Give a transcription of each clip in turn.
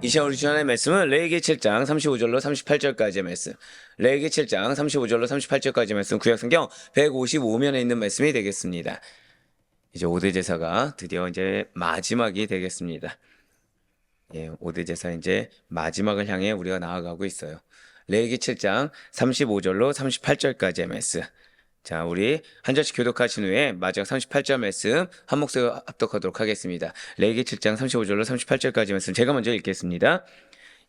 이 시간 우리 주안의 말씀은 레위기 7장 35절로 38절까지의 말씀, 레위기 7장 35절로 38절까지의 말씀, 구약성경 155면에 있는 말씀이 되겠습니다. 이제 5대 제사가 드디어 이제 마지막이 되겠습니다. 예, 5대 제사 이제 마지막을 향해 우리가 나아가고 있어요. 레위기 7장 35절로 38절까지의 말씀. 자, 우리 한 절씩 교독하신 후에 마지막 38절 말씀 한 목소리로 합독하도록 하겠습니다. 레위기 7장 35절로 38절까지 말씀 제가 먼저 읽겠습니다.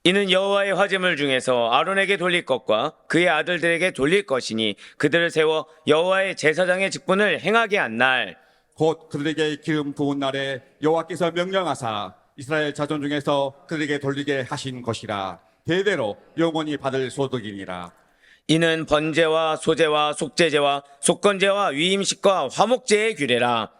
이는 여호와의 화제물 중에서 아론에게 돌릴 것과 그의 아들들에게 돌릴 것이니 그들을 세워 여호와의 제사장의 직분을 행하게 한 날, 곧 그들에게 기름 부은 날에 여호와께서 명령하사 이스라엘 자손 중에서 그들에게 돌리게 하신 것이라. 대대로 영원히 받을 소득이니라. 이는 번제와 소제와 속죄제와 속건제와 위임식과 화목제의 규례라.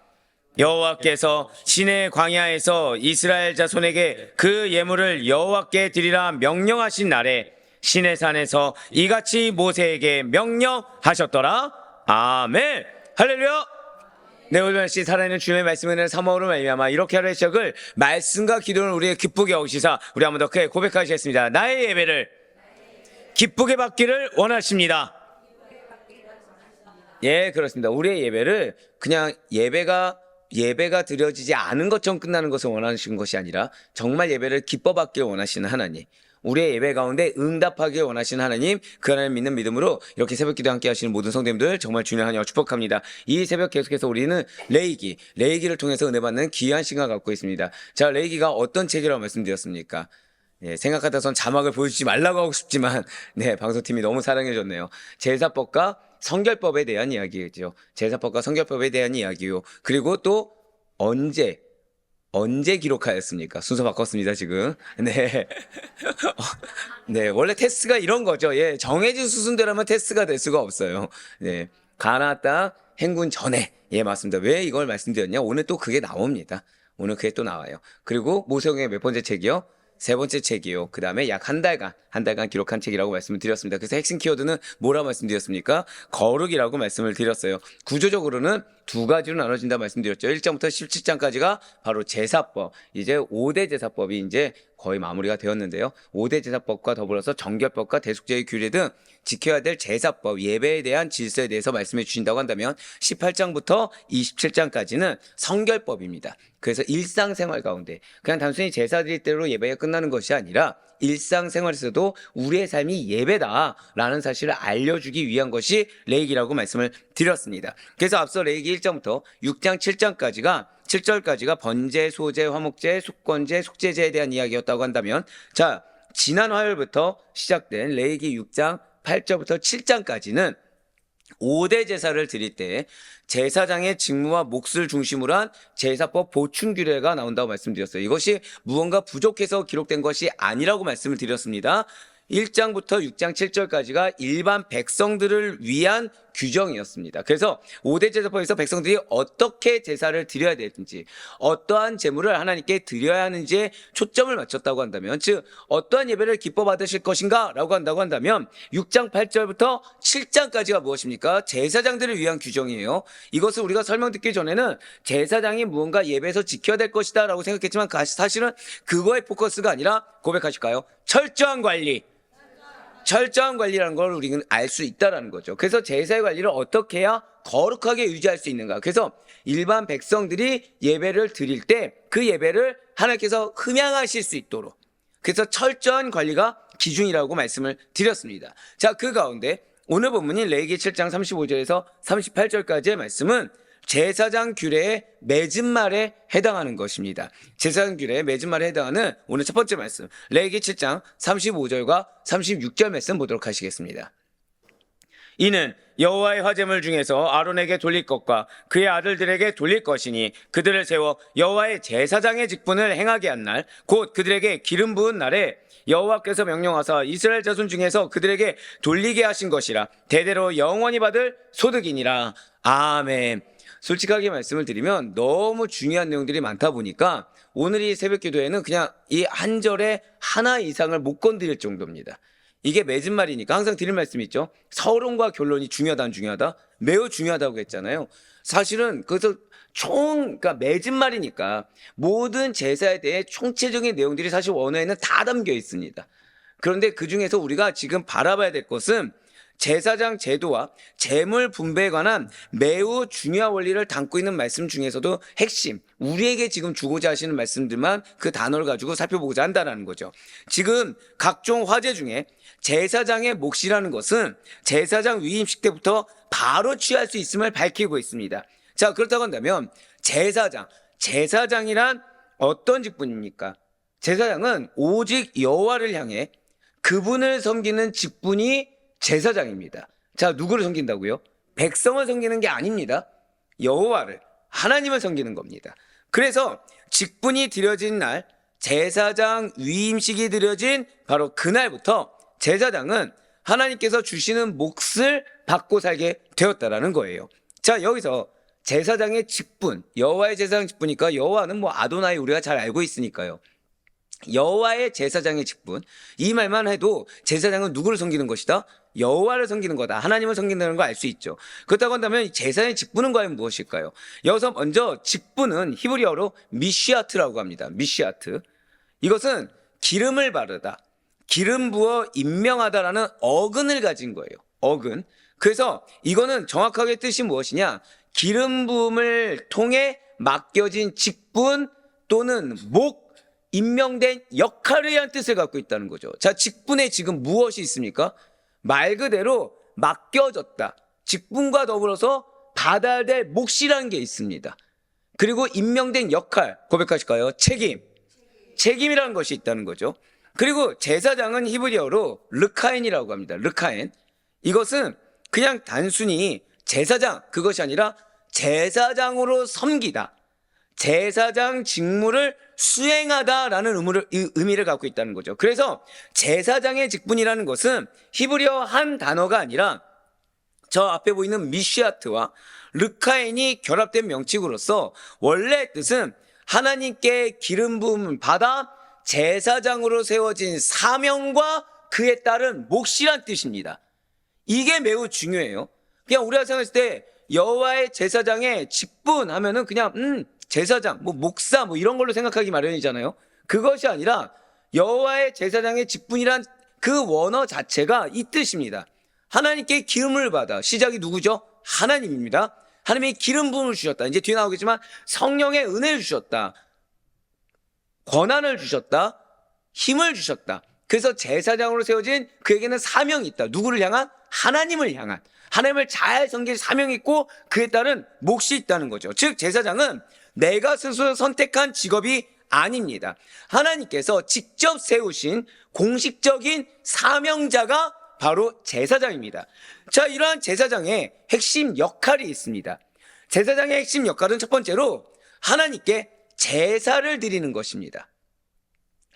여호와께서 시내 광야에서 이스라엘 자손에게 그 예물을 여호와께 드리라 명령하신 날에 시내산에서 이같이 모세에게 명령하셨더라. 아멘. 할렐루야. 네, 오늘 날씨 살아있는 주님의 말씀을 사모로 말미암아 이렇게 하루의 시작을 말씀과 기도를 우리의 기쁘게 하시사 우리 한 번 더 크게 고백하시겠습니다. 나의 예배를 기쁘게 받기를 원하십니다. 예, 그렇습니다. 우리의 예배를 그냥 예배가 드려지지 않은 것처럼 끝나는 것을 원하시는 것이 아니라 정말 예배를 기뻐 받기를 원하시는 하나님, 우리의 예배 가운데 응답하기를 원하시는 하나님, 그 하나님 믿는 믿음으로 이렇게 새벽기도 함께 하시는 모든 성도님들 정말 주님의 하나님을 축복합니다. 이 새벽 계속해서 우리는 레위기를 통해서 은혜 받는 귀한 시간을 갖고 있습니다. 자, 레위기가 어떤 책이라고 말씀드렸습니까? 예, 생각하다선 자막을 보여주지 말라고 하고 싶지만, 네, 방송팀이 너무 사랑해줬네요. 제사법과 성결법에 대한 이야기죠. 제사법과 성결법에 대한 이야기요. 그리고 또 언제 기록하였습니까? 순서 바꿨습니다, 지금. 네. 네, 원래 테스트가 이런 거죠. 예, 정해진 수순대로만 테스트가 될 수가 없어요. 네. 가나안 땅 행군 전에. 예, 맞습니다. 왜 이걸 말씀드렸냐? 오늘 또 그게 나옵니다. 오늘 그게 또 나와요. 그리고 모세오경의 몇 번째 책이요? 세 번째 책이요. 그 다음에 약 한 달간 기록한 책이라고 말씀을 드렸습니다. 그래서 핵심 키워드는 뭐라고 말씀드렸습니까? 거룩이라고 말씀을 드렸어요. 구조적으로는 두 가지로 나눠진다 말씀드렸죠. 1장부터 17장까지가 바로 제사법, 이제 5대 제사법이 이제 거의 마무리가 되었는데요. 5대 제사법과 더불어서 정결법과 대속죄의 규례 등 지켜야 될 제사법, 예배에 대한 질서에 대해서 말씀해 주신다고 한다면 18장부터 27장까지는 성결법입니다. 그래서 일상생활 가운데 그냥 단순히 제사 드릴 때로 예배가 끝나는 것이 아니라 일상생활에서도 우리의 삶이 예배다라는 사실을 알려주기 위한 것이 레위기라고 말씀을 드렸습니다. 그래서 앞서 레위기 1장부터 6장 7절까지가 번제, 소제, 화목제, 속건제, 속죄제에 대한 이야기였다고 한다면, 자, 지난 화요일부터 시작된 레위기 6장 8절부터 7장까지는 5대 제사를 드릴 때 제사장의 직무와 몫을 중심으로 한 제사법 보충 규례가 나온다고 말씀드렸어요. 이것이 무언가 부족해서 기록된 것이 아니라고 말씀을 드렸습니다. 1장부터 6장 7절까지가 일반 백성들을 위한 규정이었습니다. 그래서 5대 제사법에서 백성들이 어떻게 제사를 드려야 되는지, 어떠한 제물을 하나님께 드려야 하는지에 초점을 맞췄다고 한다면, 즉 어떠한 예배를 기뻐 받으실 것인가 라고 한다고 한다면 6장 8절부터 7장까지가 무엇입니까? 제사장들을 위한 규정이에요. 이것을 우리가 설명 듣기 전에는 제사장이 무언가 예배에서 지켜야 될 것이다 라고 생각했지만 사실은 그거의 포커스가 아니라, 고백하실까요? 철저한 관리라는 걸 우리는 알 수 있다라는 거죠. 그래서 제사의 관리를 어떻게 해야 거룩하게 유지할 수 있는가. 그래서 일반 백성들이 예배를 드릴 때 그 예배를 하나님께서 흠양하실 수 있도록, 그래서 철저한 관리가 기준이라고 말씀을 드렸습니다. 자, 그 가운데 오늘 본문인 레위기 7장 35절에서 38절까지의 말씀은 제사장 규례의 맺은 말에 해당하는 것입니다. 제사장 규례의 맺은 말에 해당하는 오늘 첫 번째 말씀, 레위기 7장 35절과 36절 말씀 보도록 하시겠습니다. 이는 여호와의 화제물 중에서 아론에게 돌릴 것과 그의 아들들에게 돌릴 것이니 그들을 세워 여호와의 제사장의 직분을 행하게 한 날, 곧 그들에게 기름 부은 날에 여호와께서 명령하사 이스라엘 자손 중에서 그들에게 돌리게 하신 것이라. 대대로 영원히 받을 소득이니라. 아멘. 솔직하게 말씀을 드리면 너무 중요한 내용들이 많다 보니까 오늘 이 새벽 기도에는 그냥 이 한 절에 하나 이상을 못 건드릴 정도입니다. 이게 맺은 말이니까 항상 드릴 말씀이 있죠. 서론과 결론이 중요하다 안 중요하다? 매우 중요하다고 했잖아요. 사실은 그래서 그러니까 맺은 말이니까 모든 제사에 대해 총체적인 내용들이 사실 원어에는 다 담겨 있습니다. 그런데 그 중에서 우리가 지금 바라봐야 될 것은 제사장 제도와 재물 분배에 관한 매우 중요한 원리를 담고 있는 말씀 중에서도 핵심, 우리에게 지금 주고자 하시는 말씀들만 그 단어를 가지고 살펴보고자 한다는 거죠. 지금 각종 화제 중에 제사장의 몫이라는 것은 제사장 위임식 때부터 바로 취할 수 있음을 밝히고 있습니다. 자, 그렇다고 한다면 제사장이란 어떤 직분입니까? 제사장은 오직 여호와를 향해 그분을 섬기는 직분이 제사장입니다. 자, 누구를 섬긴다고요? 백성을 섬기는 게 아닙니다. 여호와를, 하나님을 섬기는 겁니다. 그래서 직분이 드려진 날, 제사장 위임식이 드려진 바로 그날부터 제사장은 하나님께서 주시는 몫을 받고 살게 되었다라는 거예요. 자, 여기서 제사장의 직분, 여호와의 제사장 직분이니까 여호와는 뭐 아도나이 우리가 잘 알고 있으니까요. 여호와의 제사장의 직분, 이 말만 해도 제사장은 누구를 섬기는 것이다? 여호와를 섬기는 거다. 하나님을 섬긴다는 걸 알 수 있죠. 그렇다고 한다면 제사장의 직분은 과연 무엇일까요? 여기서 먼저 직분은 히브리어로 미시아트라고 합니다. 미시아트. 이것은 기름을 바르다, 기름 부어 임명하다라는 어근을 가진 거예요. 어근. 그래서 이거는 정확하게 뜻이 무엇이냐? 기름 부음을 통해 맡겨진 직분 또는 목, 임명된 역할에 대한 뜻을 갖고 있다는 거죠. 자, 직분에 지금 무엇이 있습니까? 말 그대로 맡겨졌다. 직분과 더불어서 받아야 될 몫이라는 게 있습니다. 그리고 임명된 역할, 고백하실까요? 책임이라는 것이 있다는 거죠. 그리고 제사장은 히브리어로 르카엔이라고 합니다. 르카엔. 이것은 그냥 단순히 제사장, 그것이 아니라 제사장으로 섬기다, 제사장 직무를 수행하다라는 의미를 갖고 있다는 거죠. 그래서 제사장의 직분이라는 것은 히브리어 한 단어가 아니라 저 앞에 보이는 미시아트와 르카엔이 결합된 명칭으로서 원래 뜻은 하나님께 기름 부음을 받아 제사장으로 세워진 사명과 그에 따른 몫이란 뜻입니다. 이게 매우 중요해요. 그냥 우리가 생각했을 때 여호와의 제사장의 직분 하면은 그냥 제사장, 뭐 목사 뭐 이런 걸로 생각하기 마련이잖아요. 그것이 아니라 여호와의 제사장의 직분이란 그 원어 자체가 이 뜻입니다. 하나님께 기름을 받아. 시작이 누구죠? 하나님입니다. 하나님이 기름 부음을 주셨다. 이제 뒤에 나오겠지만 성령의 은혜를 주셨다. 권한을 주셨다. 힘을 주셨다. 그래서 제사장으로 세워진 그에게는 사명이 있다. 누구를 향한? 하나님을 향한. 하나님을 잘 섬길 사명이 있고 그에 따른 몫이 있다는 거죠. 즉 제사장은 내가 스스로 선택한 직업이 아닙니다. 하나님께서 직접 세우신 공식적인 사명자가 바로 제사장입니다. 자, 이러한 제사장의 핵심 역할이 있습니다. 제사장의 핵심 역할은 첫 번째로 하나님께 제사를 드리는 것입니다.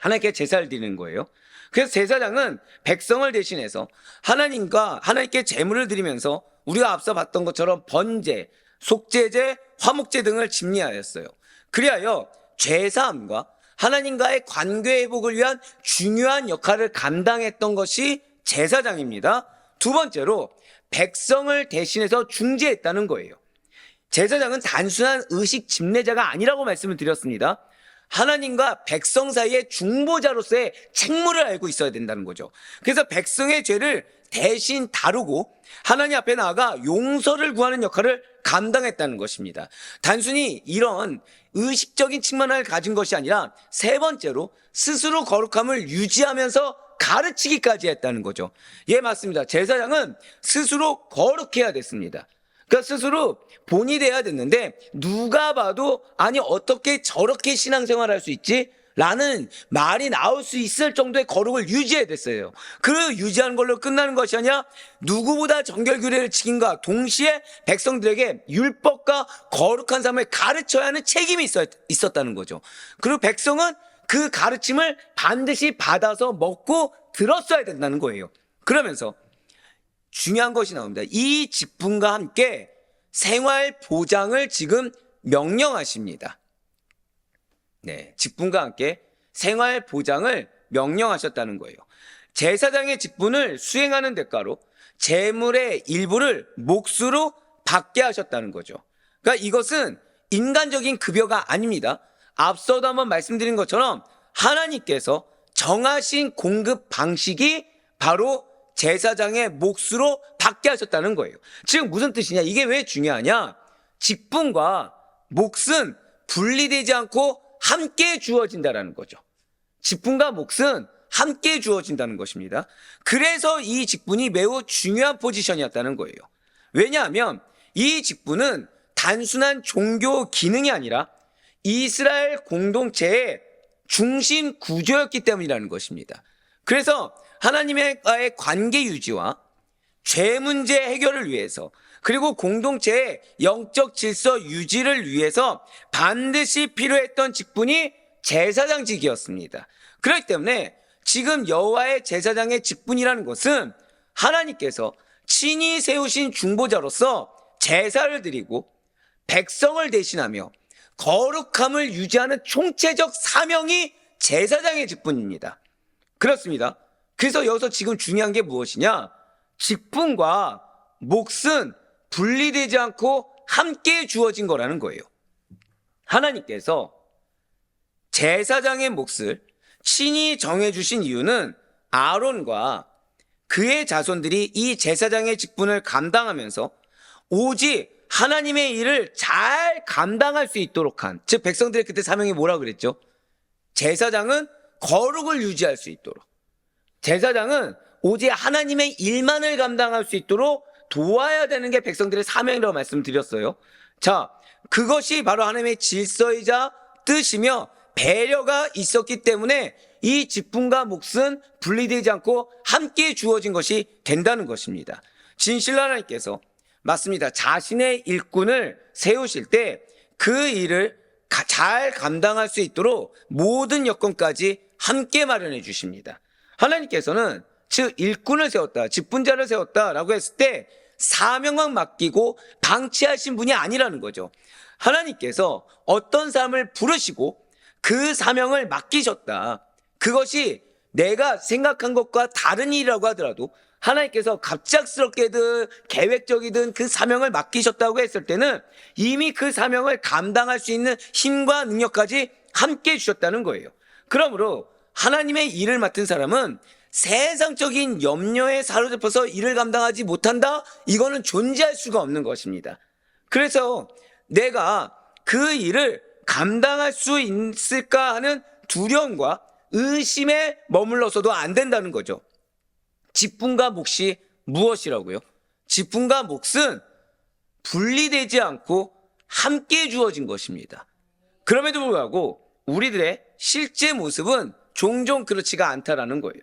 하나님께 제사를 드리는 거예요. 그래서 제사장은 백성을 대신해서 하나님께 제물을 드리면서 우리가 앞서 봤던 것처럼 번제, 속죄제, 화목제 등을 집리하였어요. 그리하여 죄사함과 하나님과의 관계 회복을 위한 중요한 역할을 감당했던 것이 제사장입니다. 두 번째로 백성을 대신해서 중재했다는 거예요. 제사장은 단순한 의식 집례자가 아니라고 말씀을 드렸습니다. 하나님과 백성 사이의 중보자로서의 책무를 알고 있어야 된다는 거죠. 그래서 백성의 죄를 대신 다루고 하나님 앞에 나아가 용서를 구하는 역할을 감당했다는 것입니다. 단순히 이런 의식적인 측면을 가진 것이 아니라 세 번째로 스스로 거룩함을 유지하면서 가르치기까지 했다는 거죠. 예, 맞습니다. 제사장은 스스로 거룩해야 됐습니다. 그러니까 스스로 본이 돼야 됐는데 누가 봐도 아니 어떻게 저렇게 신앙생활할 수 있지? 라는 말이 나올 수 있을 정도의 거룩을 유지해야 됐어요. 그 유지하는 걸로 끝나는 것이 아니라 누구보다 정결규례를 지킨과 동시에 백성들에게 율법과 거룩한 삶을 가르쳐야 하는 책임이 있었다는 거죠. 그리고 백성은 그 가르침을 반드시 받아서 먹고 들었어야 된다는 거예요. 그러면서 중요한 것이 나옵니다. 이 직분과 함께 생활 보장을 지금 명령하십니다. 네, 직분과 함께 생활 보장을 명령하셨다는 거예요. 제사장의 직분을 수행하는 대가로 재물의 일부를 몫으로 받게 하셨다는 거죠. 그러니까 이것은 인간적인 급여가 아닙니다. 앞서도 한번 말씀드린 것처럼 하나님께서 정하신 공급 방식이 바로 제사장의 몫으로 받게 하셨다는 거예요. 즉 무슨 뜻이냐? 이게 왜 중요하냐? 직분과 몫은 분리되지 않고 함께 주어진다는 거죠. 직분과 몫은 함께 주어진다는 것입니다. 그래서 이 직분이 매우 중요한 포지션이었다는 거예요. 왜냐하면 이 직분은 단순한 종교 기능이 아니라 이스라엘 공동체의 중심 구조였기 때문이라는 것입니다. 그래서 하나님과의 관계 유지와 죄 문제 해결을 위해서, 그리고 공동체의 영적 질서 유지를 위해서 반드시 필요했던 직분이 제사장직이었습니다. 그렇기 때문에 지금 여호와의 제사장의 직분이라는 것은 하나님께서 친히 세우신 중보자로서 제사를 드리고 백성을 대신하며 거룩함을 유지하는 총체적 사명이 제사장의 직분입니다. 그렇습니다. 그래서 여기서 지금 중요한 게 무엇이냐? 직분과 몫은 분리되지 않고 함께 주어진 거라는 거예요. 하나님께서 제사장의 몫을 친히 정해주신 이유는 아론과 그의 자손들이 이 제사장의 직분을 감당하면서 오직 하나님의 일을 잘 감당할 수 있도록 한, 즉 백성들의 그때 사명이 뭐라고 그랬죠? 제사장은 거룩을 유지할 수 있도록, 제사장은 오직 하나님의 일만을 감당할 수 있도록 도와야 되는 게 백성들의 사명이라고 말씀드렸어요. 자, 그것이 바로 하나님의 질서이자 뜻이며 배려가 있었기 때문에 이 직분과 몫은 분리되지 않고 함께 주어진 것이 된다는 것입니다. 진실로 하나님께서 맞습니다. 자신의 일꾼을 세우실 때 그 일을 잘 감당할 수 있도록 모든 여건까지 함께 마련해 주십니다. 하나님께서는 즉 일꾼을 세웠다, 직분자를 세웠다라고 했을 때 사명만 맡기고 방치하신 분이 아니라는 거죠. 하나님께서 어떤 사람을 부르시고 그 사명을 맡기셨다. 그것이 내가 생각한 것과 다른 일이라고 하더라도 하나님께서 갑작스럽게든 계획적이든 그 사명을 맡기셨다고 했을 때는 이미 그 사명을 감당할 수 있는 힘과 능력까지 함께 주셨다는 거예요. 그러므로 하나님의 일을 맡은 사람은 세상적인 염려에 사로잡혀서 일을 감당하지 못한다? 이거는 존재할 수가 없는 것입니다. 그래서 내가 그 일을 감당할 수 있을까 하는 두려움과 의심에 머물러서도 안 된다는 거죠. 직분과 몫이 무엇이라고요? 직분과 몫은 분리되지 않고 함께 주어진 것입니다. 그럼에도 불구하고 우리들의 실제 모습은 종종 그렇지가 않다라는 거예요.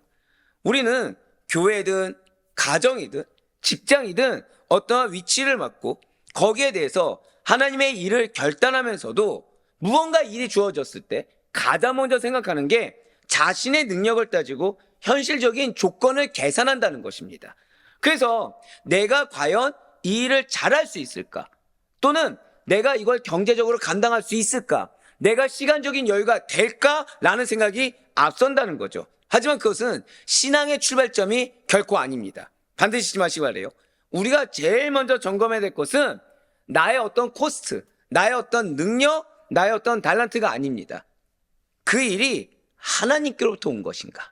우리는 교회든 가정이든 직장이든 어떠한 위치를 맡고 거기에 대해서 하나님의 일을 결단하면서도 무언가 일이 주어졌을 때 가장 먼저 생각하는 게 자신의 능력을 따지고 현실적인 조건을 계산한다는 것입니다. 그래서 내가 과연 이 일을 잘할 수 있을까? 또는 내가 이걸 경제적으로 감당할 수 있을까? 내가 시간적인 여유가 될까라는 생각이 앞선다는 거죠. 하지만 그것은 신앙의 출발점이 결코 아닙니다. 반드시 잊지 마시기 바라요. 우리가 제일 먼저 점검해야 될 것은 나의 어떤 코스트, 나의 어떤 능력, 나의 어떤 달란트가 아닙니다. 그 일이 하나님께로부터 온 것인가?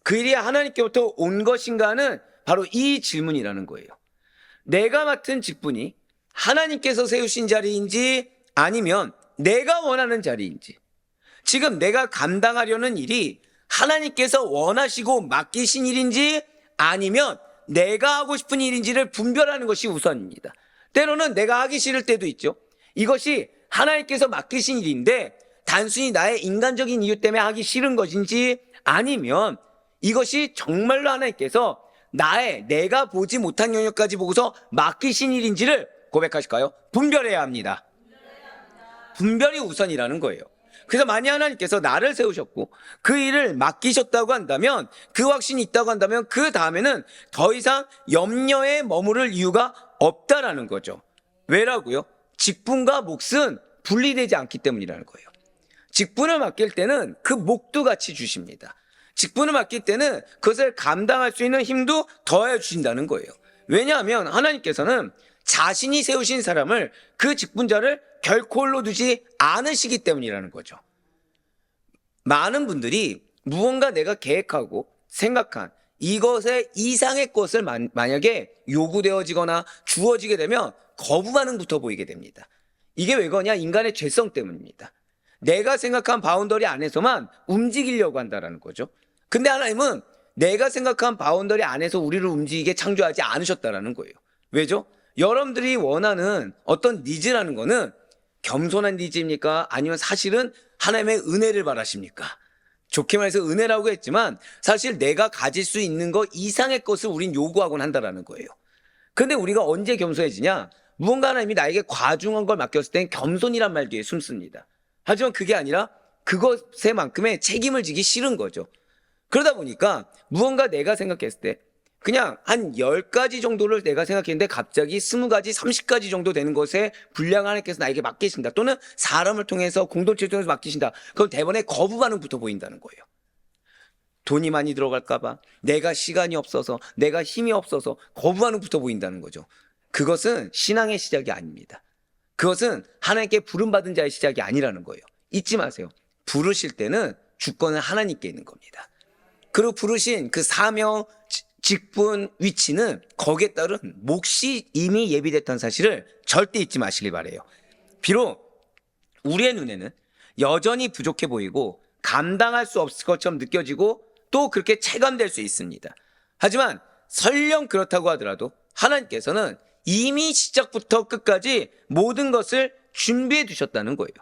그 일이 하나님께로부터 온 것인가는 바로 이 질문이라는 거예요. 내가 맡은 직분이 하나님께서 세우신 자리인지 아니면 내가 원하는 자리인지, 지금 내가 감당하려는 일이 하나님께서 원하시고 맡기신 일인지 아니면 내가 하고 싶은 일인지를 분별하는 것이 우선입니다. 때로는 내가 하기 싫을 때도 있죠. 이것이 하나님께서 맡기신 일인데 단순히 나의 인간적인 이유 때문에 하기 싫은 것인지 아니면 이것이 정말로 하나님께서 내가 보지 못한 영역까지 보고서 맡기신 일인지를 고백하실까요? 분별해야 합니다. 분별이 우선이라는 거예요. 그래서 만약 하나님께서 나를 세우셨고 그 일을 맡기셨다고 한다면, 그 확신이 있다고 한다면 그 다음에는 더 이상 염려에 머무를 이유가 없다라는 거죠. 왜라고요? 직분과 몫은 분리되지 않기 때문이라는 거예요. 직분을 맡길 때는 그 몫도 같이 주십니다. 직분을 맡길 때는 그것을 감당할 수 있는 힘도 더해 주신다는 거예요. 왜냐하면 하나님께서는 자신이 세우신 사람을, 그 직분자를 결코 홀로 두지 않으시기 때문이라는 거죠. 많은 분들이 무언가 내가 계획하고 생각한 이것의 이상의 것을 만약에 요구되어지거나 주어지게 되면 거부 반응부터 보이게 됩니다. 이게 왜 그러냐? 인간의 죄성 때문입니다. 내가 생각한 바운더리 안에서만 움직이려고 한다는 거죠. 근데 하나님은 내가 생각한 바운더리 안에서 우리를 움직이게 창조하지 않으셨다라는 거예요. 왜죠? 여러분들이 원하는 어떤 니즈라는 거는 겸손한 니즈입니까? 아니면 사실은 하나님의 은혜를 바라십니까? 좋게 말해서 은혜라고 했지만 사실 내가 가질 수 있는 것 이상의 것을 우린 요구하곤 한다라는 거예요. 근데 우리가 언제 겸손해지냐? 무언가 하나님이 나에게 과중한 걸 맡겼을 땐 겸손이란 말 뒤에 숨습니다. 하지만 그게 아니라 그것에만큼의 책임을 지기 싫은 거죠. 그러다 보니까 무언가 내가 생각했을 때 그냥 한 10가지 정도를 내가 생각했는데 갑자기 20가지, 30가지 정도 되는 것에 불량 하나님께서 나에게 맡기신다. 또는 사람을 통해서 공동체를 통해서 맡기신다. 그럼 대번에 거부 반응부터 보인다는 거예요. 돈이 많이 들어갈까봐, 내가 시간이 없어서, 내가 힘이 없어서 거부 반응부터 보인다는 거죠. 그것은 신앙의 시작이 아닙니다. 그것은 하나님께 부름받은 자의 시작이 아니라는 거예요. 잊지 마세요. 부르실 때는 주권은 하나님께 있는 겁니다. 그리고 부르신 그 사명, 직분, 위치는 거기에 따른 몫이 이미 예비됐다는 사실을 절대 잊지 마시길 바라요. 비록 우리의 눈에는 여전히 부족해 보이고 감당할 수 없을 것처럼 느껴지고 또 그렇게 체감될 수 있습니다. 하지만 설령 그렇다고 하더라도 하나님께서는 이미 시작부터 끝까지 모든 것을 준비해 두셨다는 거예요.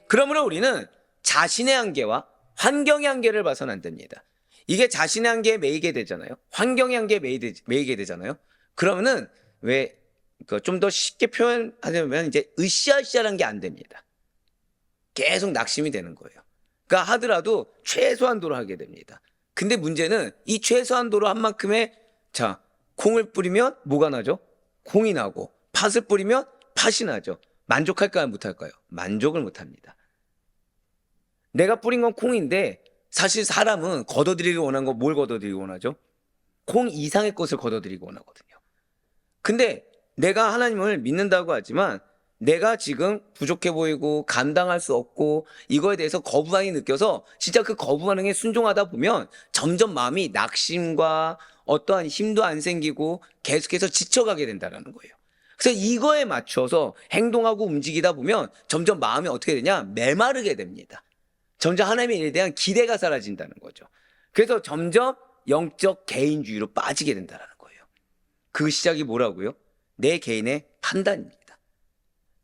그러므로 우리는 자신의 한계와 환경의 한계를 봐서는 안 됩니다. 이게 자신의 한계에 매이게 되잖아요. 환경의 한계에 매이게 되잖아요. 그러면은 왜 좀 더 쉽게 표현하자면 이제 으쌰으쌰한 게 안 됩니다. 계속 낙심이 되는 거예요. 그러니까 하더라도 최소한도로 하게 됩니다. 근데 문제는 이 최소한도로 한 만큼의 콩을 뿌리면 뭐가 나죠? 콩이 나고 팥을 뿌리면 팥이 나죠. 만족할까요? 못할까요? 만족을 못합니다. 내가 뿌린 건 콩인데 사실 사람은 걷어들이기 원하는 거 뭘 걷어들이기 원하죠? 콩 이상의 것을 걷어들이기 원하거든요. 근데 내가 하나님을 믿는다고 하지만 내가 지금 부족해 보이고 감당할 수 없고 이거에 대해서 거부 반응이 느껴서 진짜 그 거부 반응에 순종하다 보면 점점 마음이 낙심과 어떠한 힘도 안 생기고 계속해서 지쳐가게 된다는 거예요. 그래서 이거에 맞춰서 행동하고 움직이다 보면 점점 마음이 어떻게 되냐? 메마르게 됩니다. 점점 하나님의 일에 대한 기대가 사라진다는 거죠. 그래서 점점 영적 개인주의로 빠지게 된다는 거예요. 그 시작이 뭐라고요? 내 개인의 판단입니다.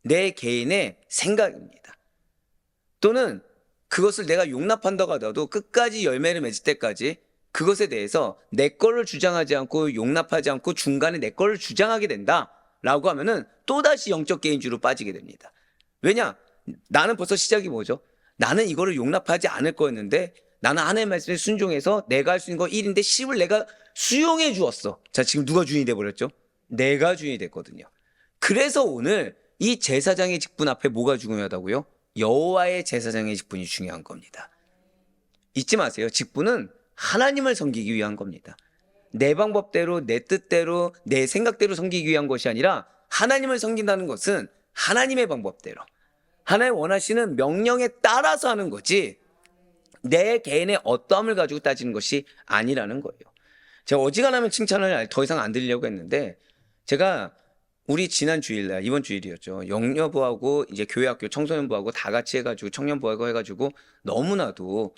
내 개인의 생각입니다. 또는 그것을 내가 용납한다고 하더라도 끝까지 열매를 맺을 때까지 그것에 대해서 내 거를 주장하지 않고 용납하지 않고 중간에 내 거를 주장하게 된다라고 하면은 또다시 영적 개인주의로 빠지게 됩니다. 왜냐? 나는 벌써 시작이 뭐죠? 나는 이거를 용납하지 않을 거였는데 나는 하나님의 말씀에 순종해서 내가 할 수 있는 거 1인데 10을 내가 수용해 주었어. 자, 지금 누가 주인이 돼버렸죠? 내가 주인이 됐거든요. 그래서 오늘 이 제사장의 직분 앞에 뭐가 중요하다고요? 여호와의 제사장의 직분이 중요한 겁니다. 잊지 마세요. 직분은 하나님을 섬기기 위한 겁니다. 내 방법대로, 내 뜻대로, 내 생각대로 섬기기 위한 것이 아니라 하나님을 섬긴다는 것은 하나님의 방법대로 하나님 원하시는 명령에 따라서 하는 거지 내 개인의 어떠함을 가지고 따지는 것이 아니라는 거예요. 제가 어지간하면 칭찬을 더 이상 안 드리려고 했는데 제가 우리 지난 주일날 이번 주일이었죠. 영여부하고 이제 교회학교 청소년부하고 다 같이 해가지고 청년부하고 해가지고 너무나도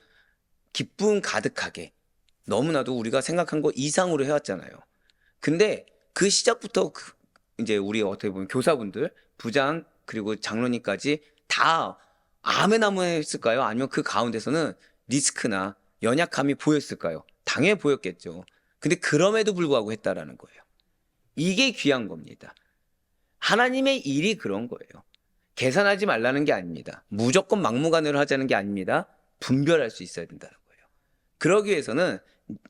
기쁨 가득하게 너무나도 우리가 생각한 거 이상으로 해왔잖아요. 근데 그 시작부터 이제 우리 어떻게 보면 교사분들, 부장 그리고 장로님까지 다 아멘 했을까요? 아니면 그 가운데서는 리스크나 연약함이 보였을까요? 당연히 보였겠죠. 근데 그럼에도 불구하고 했다라는 거예요. 이게 귀한 겁니다. 하나님의 일이 그런 거예요. 계산하지 말라는 게 아닙니다. 무조건 막무가내로 하자는 게 아닙니다. 분별할 수 있어야 된다는 거예요. 그러기 위해서는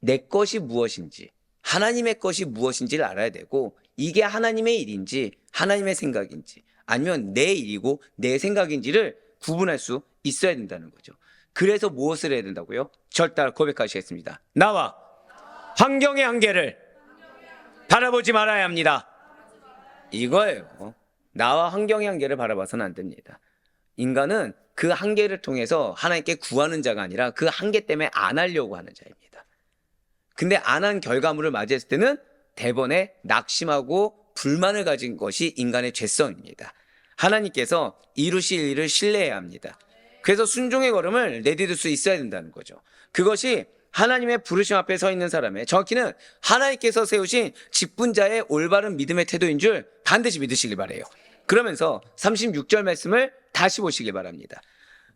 내 것이 무엇인지 하나님의 것이 무엇인지를 알아야 되고 이게 하나님의 일인지 하나님의 생각인지 아니면 내 일이고 내 생각인지를 구분할 수 있어야 된다는 거죠. 그래서 무엇을 해야 된다고요? 절 따라 고백하시겠습니다. 나와 환경의 한계를 바라보지 말아야 합니다. 이거예요. 나와 환경의 한계를 바라봐서는 안 됩니다. 인간은 그 한계를 통해서 하나님께 구하는 자가 아니라 그 한계 때문에 안 하려고 하는 자입니다. 근데 안 한 결과물을 맞이했을 때는 대번에 낙심하고 불만을 가진 것이 인간의 죄성입니다. 하나님께서 이루실 일을 신뢰해야 합니다. 그래서 순종의 걸음을 내디딜 수 있어야 된다는 거죠. 그것이 하나님의 부르심 앞에 서 있는 사람의, 정확히는 하나님께서 세우신 직분자의 올바른 믿음의 태도인 줄 반드시 믿으시길 바라요. 그러면서 36절 말씀을 다시 보시길 바랍니다.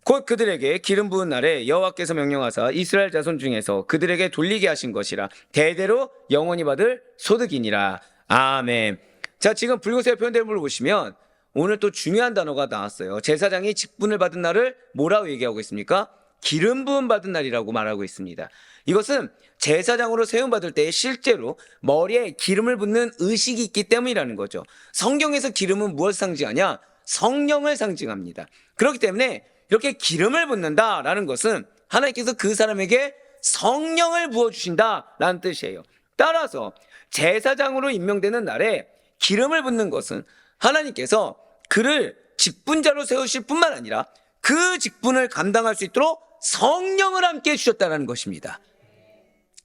곧 그들에게 기름 부은 날에 여호와께서 명령하사 이스라엘 자손 중에서 그들에게 돌리게 하신 것이라 대대로 영원히 받을 소득이니라. 아멘. 자, 지금 붉은색 표현된 부분을 보시면 오늘 또 중요한 단어가 나왔어요. 제사장이 직분을 받은 날을 뭐라고 얘기하고 있습니까? 기름 부음 받은 날이라고 말하고 있습니다. 이것은 제사장으로 세움받을 때 실제로 머리에 기름을 붓는 의식이 있기 때문이라는 거죠. 성경에서 기름은 무엇을 상징하냐? 성령을 상징합니다. 그렇기 때문에 이렇게 기름을 붓는다라는 것은 하나님께서 그 사람에게 성령을 부어주신다라는 뜻이에요. 따라서 제사장으로 임명되는 날에 기름을 붓는 것은 하나님께서 그를 직분자로 세우실 뿐만 아니라 그 직분을 감당할 수 있도록 성령을 함께 해주셨다는 것입니다.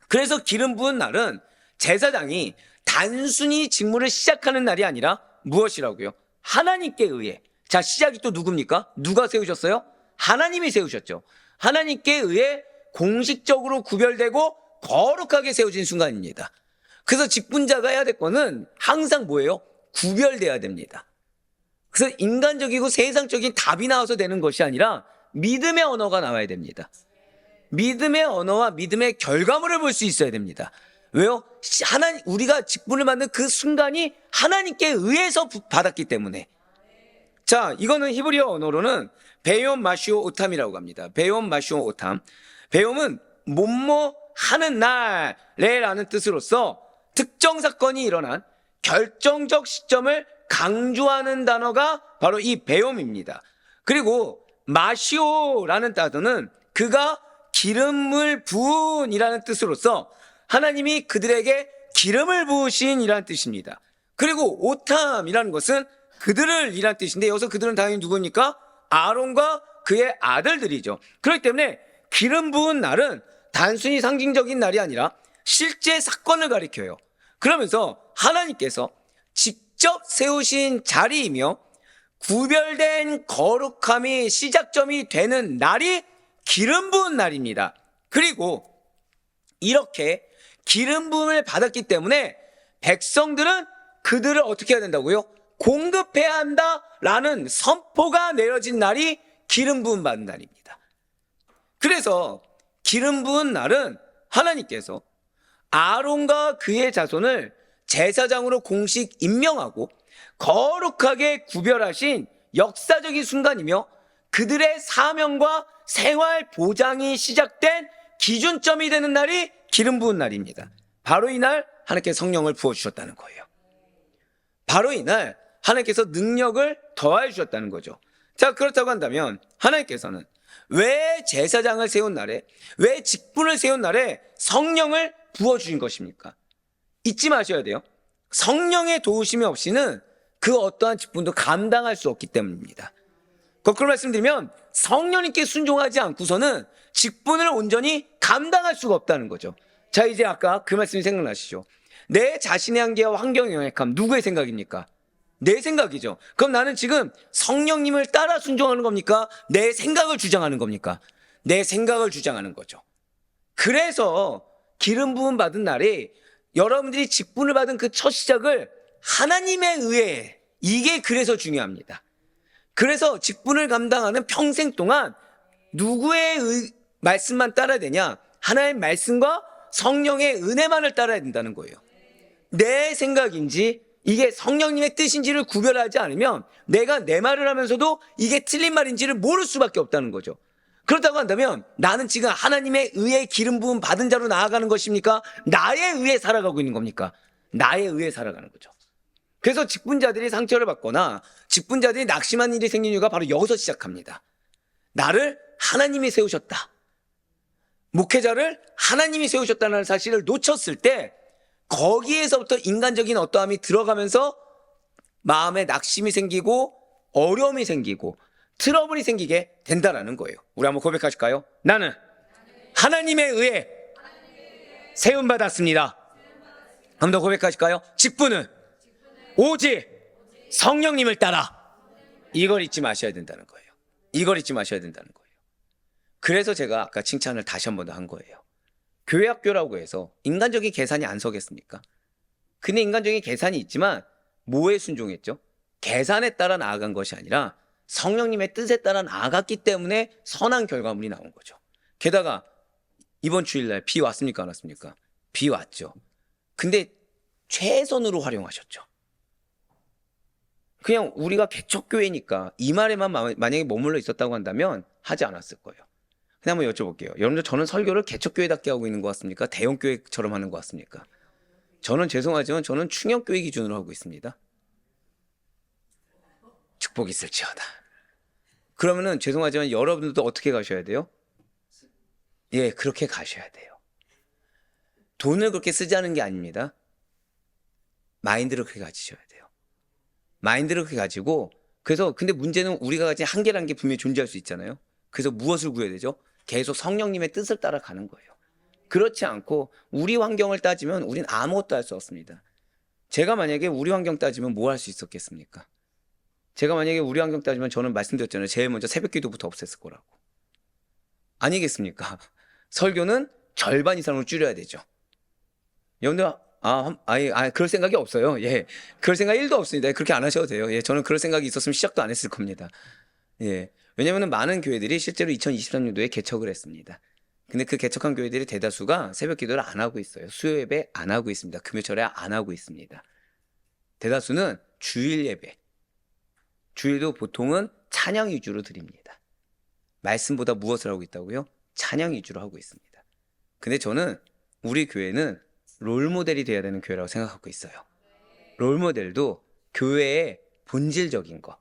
그래서 기름 부은 날은 제사장이 단순히 직무를 시작하는 날이 아니라 무엇이라고요? 하나님께 의해. 자, 시작이 또 누굽니까? 누가 세우셨어요? 하나님이 세우셨죠. 하나님께 의해 공식적으로 구별되고 거룩하게 세워진 순간입니다. 그래서 직분자가 해야 될 거는 항상 뭐예요? 구별돼야 됩니다. 그래서 인간적이고 세상적인 답이 나와서 되는 것이 아니라 믿음의 언어가 나와야 됩니다. 믿음의 언어와 믿음의 결과물을 볼 수 있어야 됩니다. 왜요? 우리가 직분을 받는 그 순간이 하나님께 의해서 받았기 때문에. 자, 이거는 히브리어 언어로는 베욤 마시오 오탐이라고 합니다. 베욤 마시오 오탐. 베욤은 뭐뭐 하는 날에라는 뜻으로서 특정 사건이 일어난 결정적 시점을 강조하는 단어가 바로 이 베욤입니다. 그리고 마시오라는 단어는 그가 기름을 부은이라는 뜻으로서 하나님이 그들에게 기름을 부으신이라는 뜻입니다. 그리고 오탐이라는 것은 그들을 이란 뜻인데 여기서 그들은 당연히 누굽니까? 아론과 그의 아들들이죠. 그렇기 때문에 기름 부은 날은 단순히 상징적인 날이 아니라 실제 사건을 가리켜요. 그러면서 하나님께서 직접 세우신 자리이며 구별된 거룩함이 시작점이 되는 날이 기름 부은 날입니다. 그리고 이렇게 기름 부음을 받았기 때문에 백성들은 그들을 어떻게 해야 된다고요? 공급해야 한다라는 선포가 내려진 날이 기름 부음 받은 날입니다. 그래서 기름 부은 날은 하나님께서 아론과 그의 자손을 제사장으로 공식 임명하고 거룩하게 구별하신 역사적인 순간이며 그들의 사명과 생활 보장이 시작된 기준점이 되는 날이 기름 부은 날입니다. 바로 이 날 하나님께서 성령을 부어주셨다는 거예요. 바로 이 날 하나님께서 능력을 더해 주셨다는 거죠. 자, 그렇다고 한다면 하나님께서는 왜 제사장을 세운 날에, 왜 직분을 세운 날에 성령을 부어주신 것입니까? 잊지 마셔야 돼요. 성령의 도우심이 없이는 그 어떠한 직분도 감당할 수 없기 때문입니다. 거꾸로 말씀드리면 성령님께 순종하지 않고서는 직분을 온전히 감당할 수가 없다는 거죠. 자, 이제 아까 그 말씀이 생각나시죠? 내 자신의 한계와 환경의 연약함, 누구의 생각입니까? 내 생각이죠. 그럼 나는 지금 성령님을 따라 순종하는 겁니까? 내 생각을 주장하는 겁니까? 내 생각을 주장하는 거죠. 그래서 기름 부음 받은 날에 여러분들이 직분을 받은 그 첫 시작을 하나님에 의해, 이게 그래서 중요합니다. 그래서 직분을 감당하는 평생 동안 누구의 말씀만 따라야 되냐? 하나님의 말씀과 성령의 은혜만을 따라야 된다는 거예요. 내 생각인지 이게 성령님의 뜻인지를 구별하지 않으면 내가 내 말을 하면서도 이게 틀린 말인지를 모를 수밖에 없다는 거죠. 그렇다고 한다면 나는 지금 하나님의 의에 기름 부음 받은 자로 나아가는 것입니까? 나의 의에 살아가고 있는 겁니까? 나의 의에 살아가는 거죠. 그래서 직분자들이 상처를 받거나 직분자들이 낙심한 일이 생긴 이유가 바로 여기서 시작합니다. 나를 하나님이 세우셨다. 목회자를 하나님이 세우셨다는 사실을 놓쳤을 때 거기에서부터 인간적인 어떠함이 들어가면서 마음에 낙심이 생기고 어려움이 생기고 트러블이 생기게 된다라는 거예요. 우리 한번 고백하실까요? 나는 하나님에 의해 세움받았습니다. 한번 더 고백하실까요? 직분은 오직 성령님을 따라. 이걸 잊지 마셔야 된다는 거예요. 이걸 잊지 마셔야 된다는 거예요. 그래서 제가 아까 칭찬을 다시 한 번 더 한 거예요. 교회 학교라고 해서 인간적인 계산이 안 서겠습니까? 근데 인간적인 계산이 있지만 뭐에 순종했죠? 계산에 따라 나아간 것이 아니라 성령님의 뜻에 따라 나아갔기 때문에 선한 결과물이 나온 거죠. 게다가 이번 주일날 비 왔습니까? 안 왔습니까? 비 왔죠. 근데 최선으로 활용하셨죠. 그냥 우리가 개척교회니까 이 말에만 만약에 머물러 있었다고 한다면 하지 않았을 거예요. 그냥 한번 여쭤볼게요. 여러분들, 저는 설교를 개척교회답게 하고 있는 것 같습니까? 대형교회처럼 하는 것 같습니까? 저는 죄송하지만 저는 충역교회 기준으로 하고 있습니다. 축복이 있을지어다. 그러면은 죄송하지만 여러분들도 어떻게 가셔야 돼요? 예, 그렇게 가셔야 돼요. 돈을 그렇게 쓰자는 게 아닙니다. 마인드를 그렇게 가지셔야 돼요. 마인드를 그렇게 가지고, 그래서 근데 문제는 우리가 가진 한계라는 게 분명히 존재할 수 있잖아요. 그래서 무엇을 구해야 되죠? 계속 성령님의 뜻을 따라가는 거예요. 그렇지 않고 우리 환경을 따지면 우린 아무것도 할 수 없습니다. 제가 만약에 우리 환경 따지면 뭐 할 수 있었겠습니까? 제가 만약에 우리 환경 따지면 저는 말씀드렸잖아요. 제일 먼저 새벽 기도부터 없앴을 거라고. 아니겠습니까? 설교는 절반 이상으로 줄여야 되죠. 여러분들, 그럴 생각이 없어요. 예. 그럴 생각 1도 없습니다. 그렇게 안 하셔도 돼요. 예. 저는 그럴 생각이 있었으면 시작도 안 했을 겁니다. 예. 왜냐면은 많은 교회들이 실제로 2023년도에 개척을 했습니다. 근데 그 개척한 교회들이 대다수가 새벽 기도를 안 하고 있어요. 수요 예배 안 하고 있습니다. 금요철에 안 하고 있습니다. 대다수는 주일 예배. 주일도 보통은 찬양 위주로 드립니다. 말씀보다 무엇을 하고 있다고요? 찬양 위주로 하고 있습니다. 근데 저는 우리 교회는 롤모델이 돼야 되는 교회라고 생각하고 있어요. 롤모델도 교회의 본질적인 거.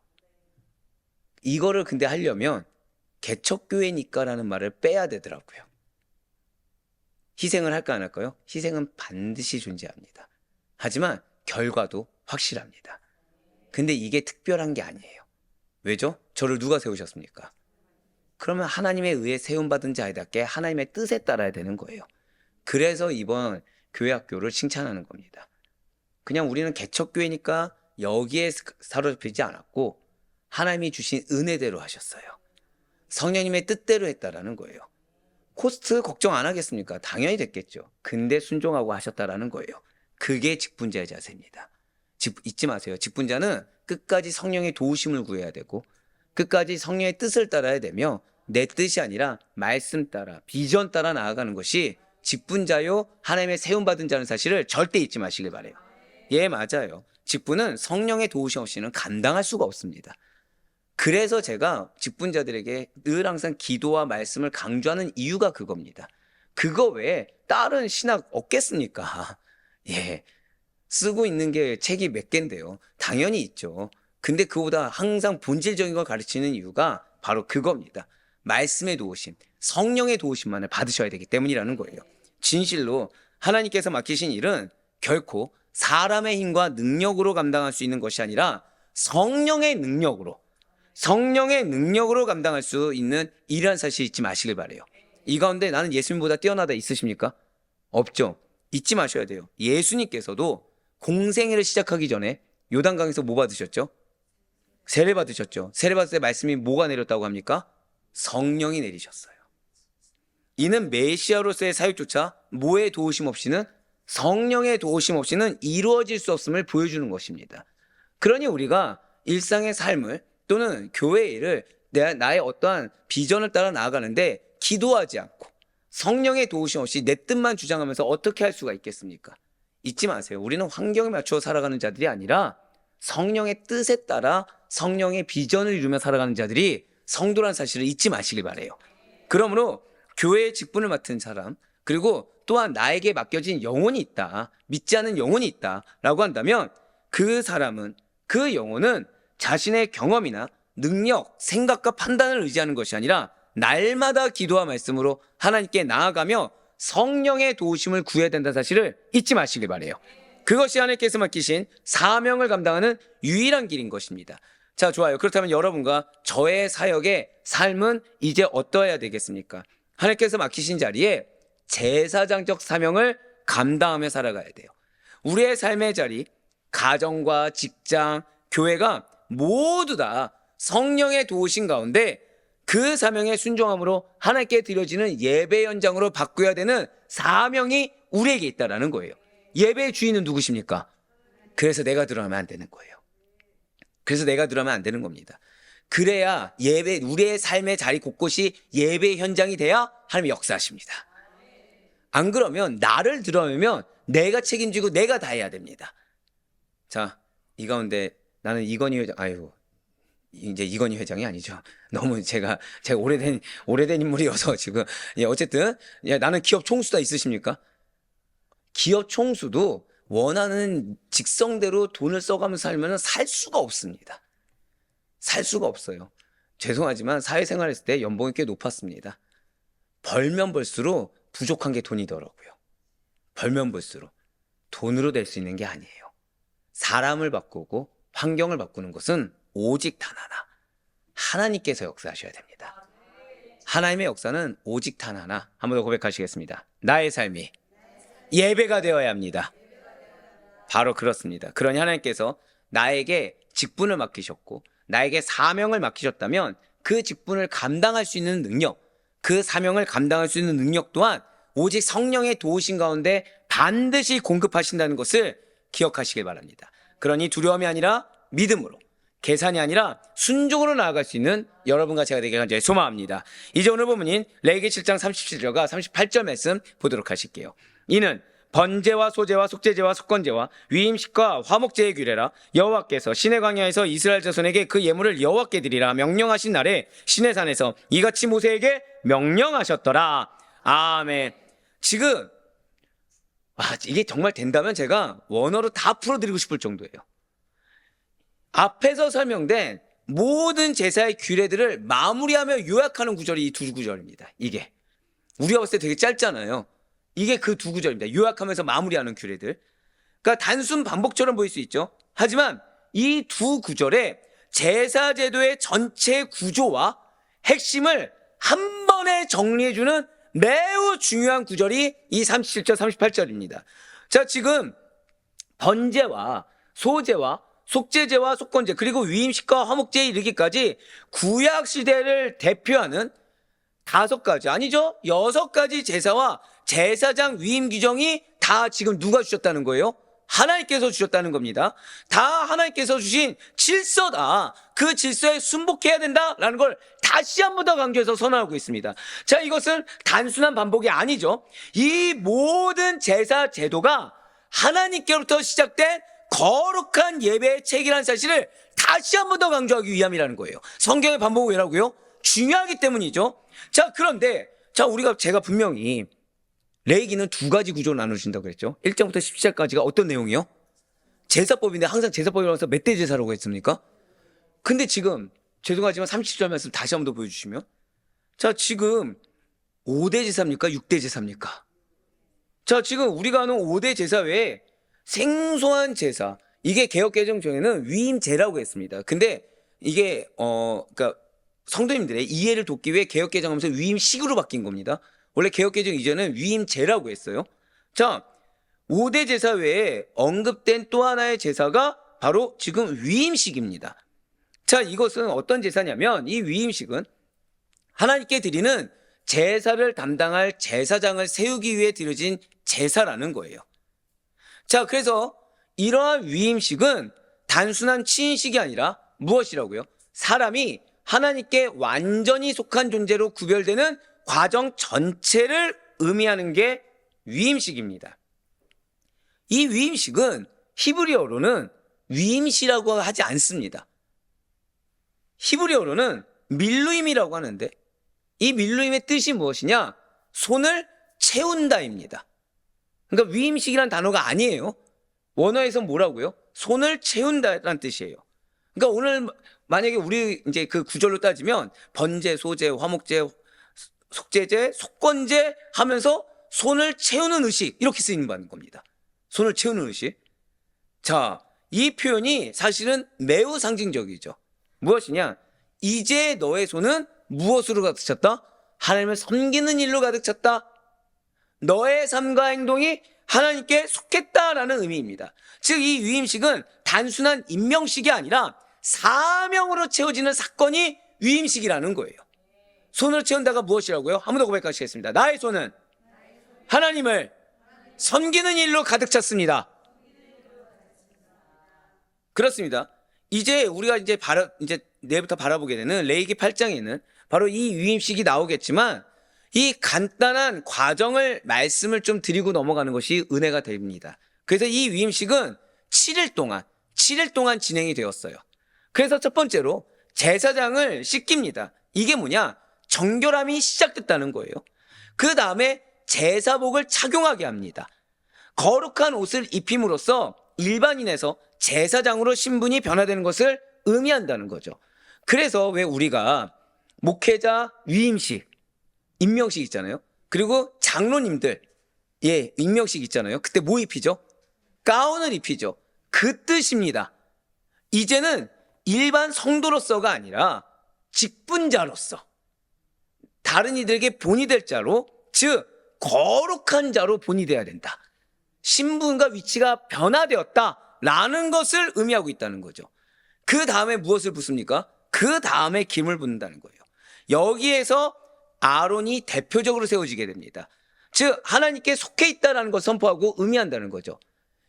이거를 근데 하려면 개척교회니까라는 말을 빼야 되더라고요. 희생을 할까 안 할까요? 희생은 반드시 존재합니다. 하지만 결과도 확실합니다. 근데 이게 특별한 게 아니에요. 왜죠? 저를 누가 세우셨습니까? 그러면 하나님에 의해 세움받은 자에답게 하나님의 뜻에 따라야 되는 거예요. 그래서 이번 교회 학교를 칭찬하는 겁니다. 그냥 우리는 개척교회니까 여기에 사로잡히지 않았고 하나님이 주신 은혜대로 하셨어요. 성령님의 뜻대로 했다라는 거예요. 코스트 걱정 안 하겠습니까? 당연히 됐겠죠. 근데 순종하고 하셨다라는 거예요. 그게 직분자의 자세입니다. 잊지 마세요. 직분자는 끝까지 성령의 도우심을 구해야 되고 끝까지 성령의 뜻을 따라야 되며 내 뜻이 아니라 말씀 따라 비전 따라 나아가는 것이 직분자요 하나님의 세움받은 자는 사실을 절대 잊지 마시길 바래요. 예, 맞아요. 직분은 성령의 도우심 없이는 감당할 수가 없습니다. 그래서 제가 직분자들에게 늘 항상 기도와 말씀을 강조하는 이유가 그겁니다. 그거 외에 다른 신학 없겠습니까? 예, 쓰고 있는 게 책이 몇 개인데요. 당연히 있죠. 근데 그보다 항상 본질적인 걸 가르치는 이유가 바로 그겁니다. 말씀의 도우심, 성령의 도우심만을 받으셔야 되기 때문이라는 거예요. 진실로 하나님께서 맡기신 일은 결코 사람의 힘과 능력으로 감당할 수 있는 것이 아니라 성령의 능력으로 감당할 수 있는 일이라는 사실 잊지 마시길 바래요. 이 가운데 나는 예수님보다 뛰어나다 있으십니까? 없죠. 잊지 마셔야 돼요. 예수님께서도 공생애를 시작하기 전에 요단강에서 뭐 받으셨죠? 세례 받으셨죠. 세례 받을 때 말씀이 뭐가 내렸다고 합니까? 성령이 내리셨어요. 이는 메시아로서의 사역조차 뭐의 도우심 없이는, 성령의 도우심 없이는 이루어질 수 없음을 보여주는 것입니다. 그러니 우리가 일상의 삶을 또는 교회의 일을 나의 어떠한 비전을 따라 나아가는데 기도하지 않고 성령의 도우심 없이 내 뜻만 주장하면서 어떻게 할 수가 있겠습니까? 잊지 마세요. 우리는 환경에 맞추어 살아가는 자들이 아니라 성령의 뜻에 따라 성령의 비전을 이루며 살아가는 자들이 성도란 사실을 잊지 마시길 바래요. 그러므로 교회의 직분을 맡은 사람, 그리고 또한 나에게 맡겨진 영혼이 있다, 믿지 않는 영혼이 있다라고 한다면 그 사람은, 그 영혼은 자신의 경험이나 능력, 생각과 판단을 의지하는 것이 아니라 날마다 기도와 말씀으로 하나님께 나아가며 성령의 도우심을 구해야 된다는 사실을 잊지 마시길 바래요. 그것이 하나님께서 맡기신 사명을 감당하는 유일한 길인 것입니다. 자, 좋아요. 그렇다면 여러분과 저의 사역의 삶은 이제 어떠해야 되겠습니까? 하나님께서 맡기신 자리에 제사장적 사명을 감당하며 살아가야 돼요. 우리의 삶의 자리, 가정과 직장, 교회가 모두 다 성령의 도우신 가운데 그 사명에 순종함으로 하나님께 드려지는 예배 현장으로 바꾸어야 되는 사명이 우리에게 있다라는 거예요. 예배의 주인은 누구십니까? 그래서 내가 들어가면 안 되는 거예요. 그래서 내가 들어가면 안 되는 겁니다. 그래야 예배, 우리의 삶의 자리 곳곳이 예배 현장이 돼야 하나님이 역사하십니다. 안 그러면 나를 들어오면 내가 책임지고 내가 다 해야 됩니다. 자, 이 가운데 나는 이건희 회장, 아이고, 이제 이건희 회장이 아니죠. 너무 제가 오래된 인물이어서 지금. 예, 어쨌든, 예, 나는 기업 총수다 있으십니까? 기업 총수도 원하는 직성대로 돈을 써가면서 살면 살 수가 없습니다. 살 수가 없어요. 죄송하지만 사회생활 했을 때 연봉이 꽤 높았습니다. 벌면 벌수록 부족한 게 돈이더라고요. 벌면 벌수록 돈으로 될 수 있는 게 아니에요. 사람을 바꾸고 환경을 바꾸는 것은 오직 단 하나, 하나님께서 역사하셔야 됩니다. 하나님의 역사는 오직 단 하나. 한 번 더 고백하시겠습니다. 나의 삶이 예배가 되어야 합니다. 바로 그렇습니다. 그러니 하나님께서 나에게 직분을 맡기셨고 나에게 사명을 맡기셨다면 그 직분을 감당할 수 있는 능력, 그 사명을 감당할 수 있는 능력 또한 오직 성령의 도우신 가운데 반드시 공급하신다는 것을 기억하시길 바랍니다. 그러니 두려움이 아니라 믿음으로, 계산이 아니라 순종으로 나아갈 수 있는 여러분과 제가 되길 간절히 소망합니다. 이제 오늘 본문인 레위기 7장 37절과 38절 말씀 보도록 하실게요. 이는 번제와 소제와 속죄제와 속건제와 위임식과 화목제의 규례라. 여호와께서 시내 광야에서 이스라엘 자손에게 그 예물을 여호와께 드리라 명령하신 날에 시내산에서 이같이 모세에게 명령하셨더라. 아멘. 지금 이게 정말 된다면 제가 원어로 다 풀어드리고 싶을 정도예요. 앞에서 설명된 모든 제사의 규례들을 마무리하며 요약하는 구절이 이 두 구절입니다. 이게 우리가 봤을 때 되게 짧잖아요. 이게 그 두 구절입니다. 요약하면서 마무리하는 규례들. 그러니까 단순 반복처럼 보일 수 있죠. 하지만 이 두 구절에 제사제도의 전체 구조와 핵심을 한 번에 정리해주는 매우 중요한 구절이 이 37절, 38절입니다. 자, 지금 번제와 소제와 속죄제와 속건제 그리고 위임식과 화목제에 이르기까지 구약시대를 대표하는 5가지 아니죠? 6가지 제사와 제사장 위임 규정이 다 지금 누가 주셨다는 거예요? 하나님께서 주셨다는 겁니다. 다 하나님께서 주신 질서다. 그 질서에 순복해야 된다라는 걸 다시 한 번 더 강조해서 선언하고 있습니다. 자, 이것은 단순한 반복이 아니죠. 이 모든 제사 제도가 하나님께로부터 시작된 거룩한 예배의 책이라는 사실을 다시 한 번 더 강조하기 위함이라는 거예요. 성경의 반복은 왜라고요? 중요하기 때문이죠. 자, 그런데 제가 분명히 레위기는 2가지 구조로 나누신다고 그랬죠. 1장부터 17절까지가 어떤 내용이요? 제사법인데 항상 제사법이라고 해서 몇 대 제사라고 했습니까? 근데 지금 죄송하지만 30절 말씀 다시 한 번 더 보여주시면, 자, 지금 5대 제사입니까? 6대 제사입니까? 자, 지금 우리가 하는 5대 제사 외에 생소한 제사, 이게 개역개정중에는 위임제라고 했습니다. 근데 이게 그러니까 성도님들의 이해를 돕기 위해 개역개정하면서 위임식으로 바뀐 겁니다. 원래 개역개정 이전은 위임제라고 했어요. 자, 5대 제사 외에 언급된 또 하나의 제사가 바로 지금 위임식입니다. 자, 이것은 어떤 제사냐면 이 위임식은 하나님께 드리는 제사를 담당할 제사장을 세우기 위해 드려진 제사라는 거예요. 자, 그래서 이러한 위임식은 단순한 치인식이 아니라 무엇이라고요? 사람이 하나님께 완전히 속한 존재로 구별되는 과정 전체를 의미하는 게 위임식입니다. 이 위임식은 히브리어로는 위임시라고 하지 않습니다. 히브리어로는 밀루임이라고 하는데 이 밀루임의 뜻이 무엇이냐? 손을 채운다입니다. 그러니까 위임식이라는 단어가 아니에요. 원어에서 뭐라고요? 손을 채운다라는 뜻이에요. 그러니까 오늘 만약에 우리 이제 그 구절로 따지면 번제, 소제, 화목제, 속죄제, 속건제 하면서 손을 채우는 의식 이렇게 쓰이는 겁니다. 손을 채우는 의식. 자, 이 표현이 사실은 매우 상징적이죠. 무엇이냐? 이제 너의 손은 무엇으로 가득 찼다? 하나님을 섬기는 일로 가득 찼다. 너의 삶과 행동이 하나님께 속했다라는 의미입니다. 즉, 이 위임식은 단순한 임명식이 아니라 사명으로 채워지는 사건이 위임식이라는 거예요. 손으로 채운다가 무엇이라고요? 한 번 더 고백하시겠습니다. 나의 손은 하나님을 섬기는 일로 가득 찼습니다. 그렇습니다. 이제 우리가 이제 내일부터 바라보게 되는 레위기 8장에는 바로 이 위임식이 나오겠지만 이 간단한 과정을 말씀을 좀 드리고 넘어가는 것이 은혜가 됩니다. 그래서 이 위임식은 7일 동안 진행이 되었어요. 그래서 첫 번째로 제사장을 씻깁니다. 이게 뭐냐? 정결함이 시작됐다는 거예요. 그 다음에 제사복을 착용하게 합니다. 거룩한 옷을 입힘으로써 일반인에서 제사장으로 신분이 변화되는 것을 의미한다는 거죠. 그래서 왜 우리가 목회자 위임식, 임명식 있잖아요. 그리고 장로님들, 임명식 있잖아요. 그때 뭐 입히죠? 가운을 입히죠. 그 뜻입니다. 이제는 일반 성도로서가 아니라 직분자로서 다른 이들에게 본이 될 자로, 즉 거룩한 자로 본이 돼야 된다. 신분과 위치가 변화되었다라는 것을 의미하고 있다는 거죠. 그 다음에 무엇을 붓습니까? 그 다음에 기름을 붓는다는 거예요. 여기에서 아론이 대표적으로 세워지게 됩니다. 즉 하나님께 속해 있다는 것을 선포하고 의미한다는 거죠.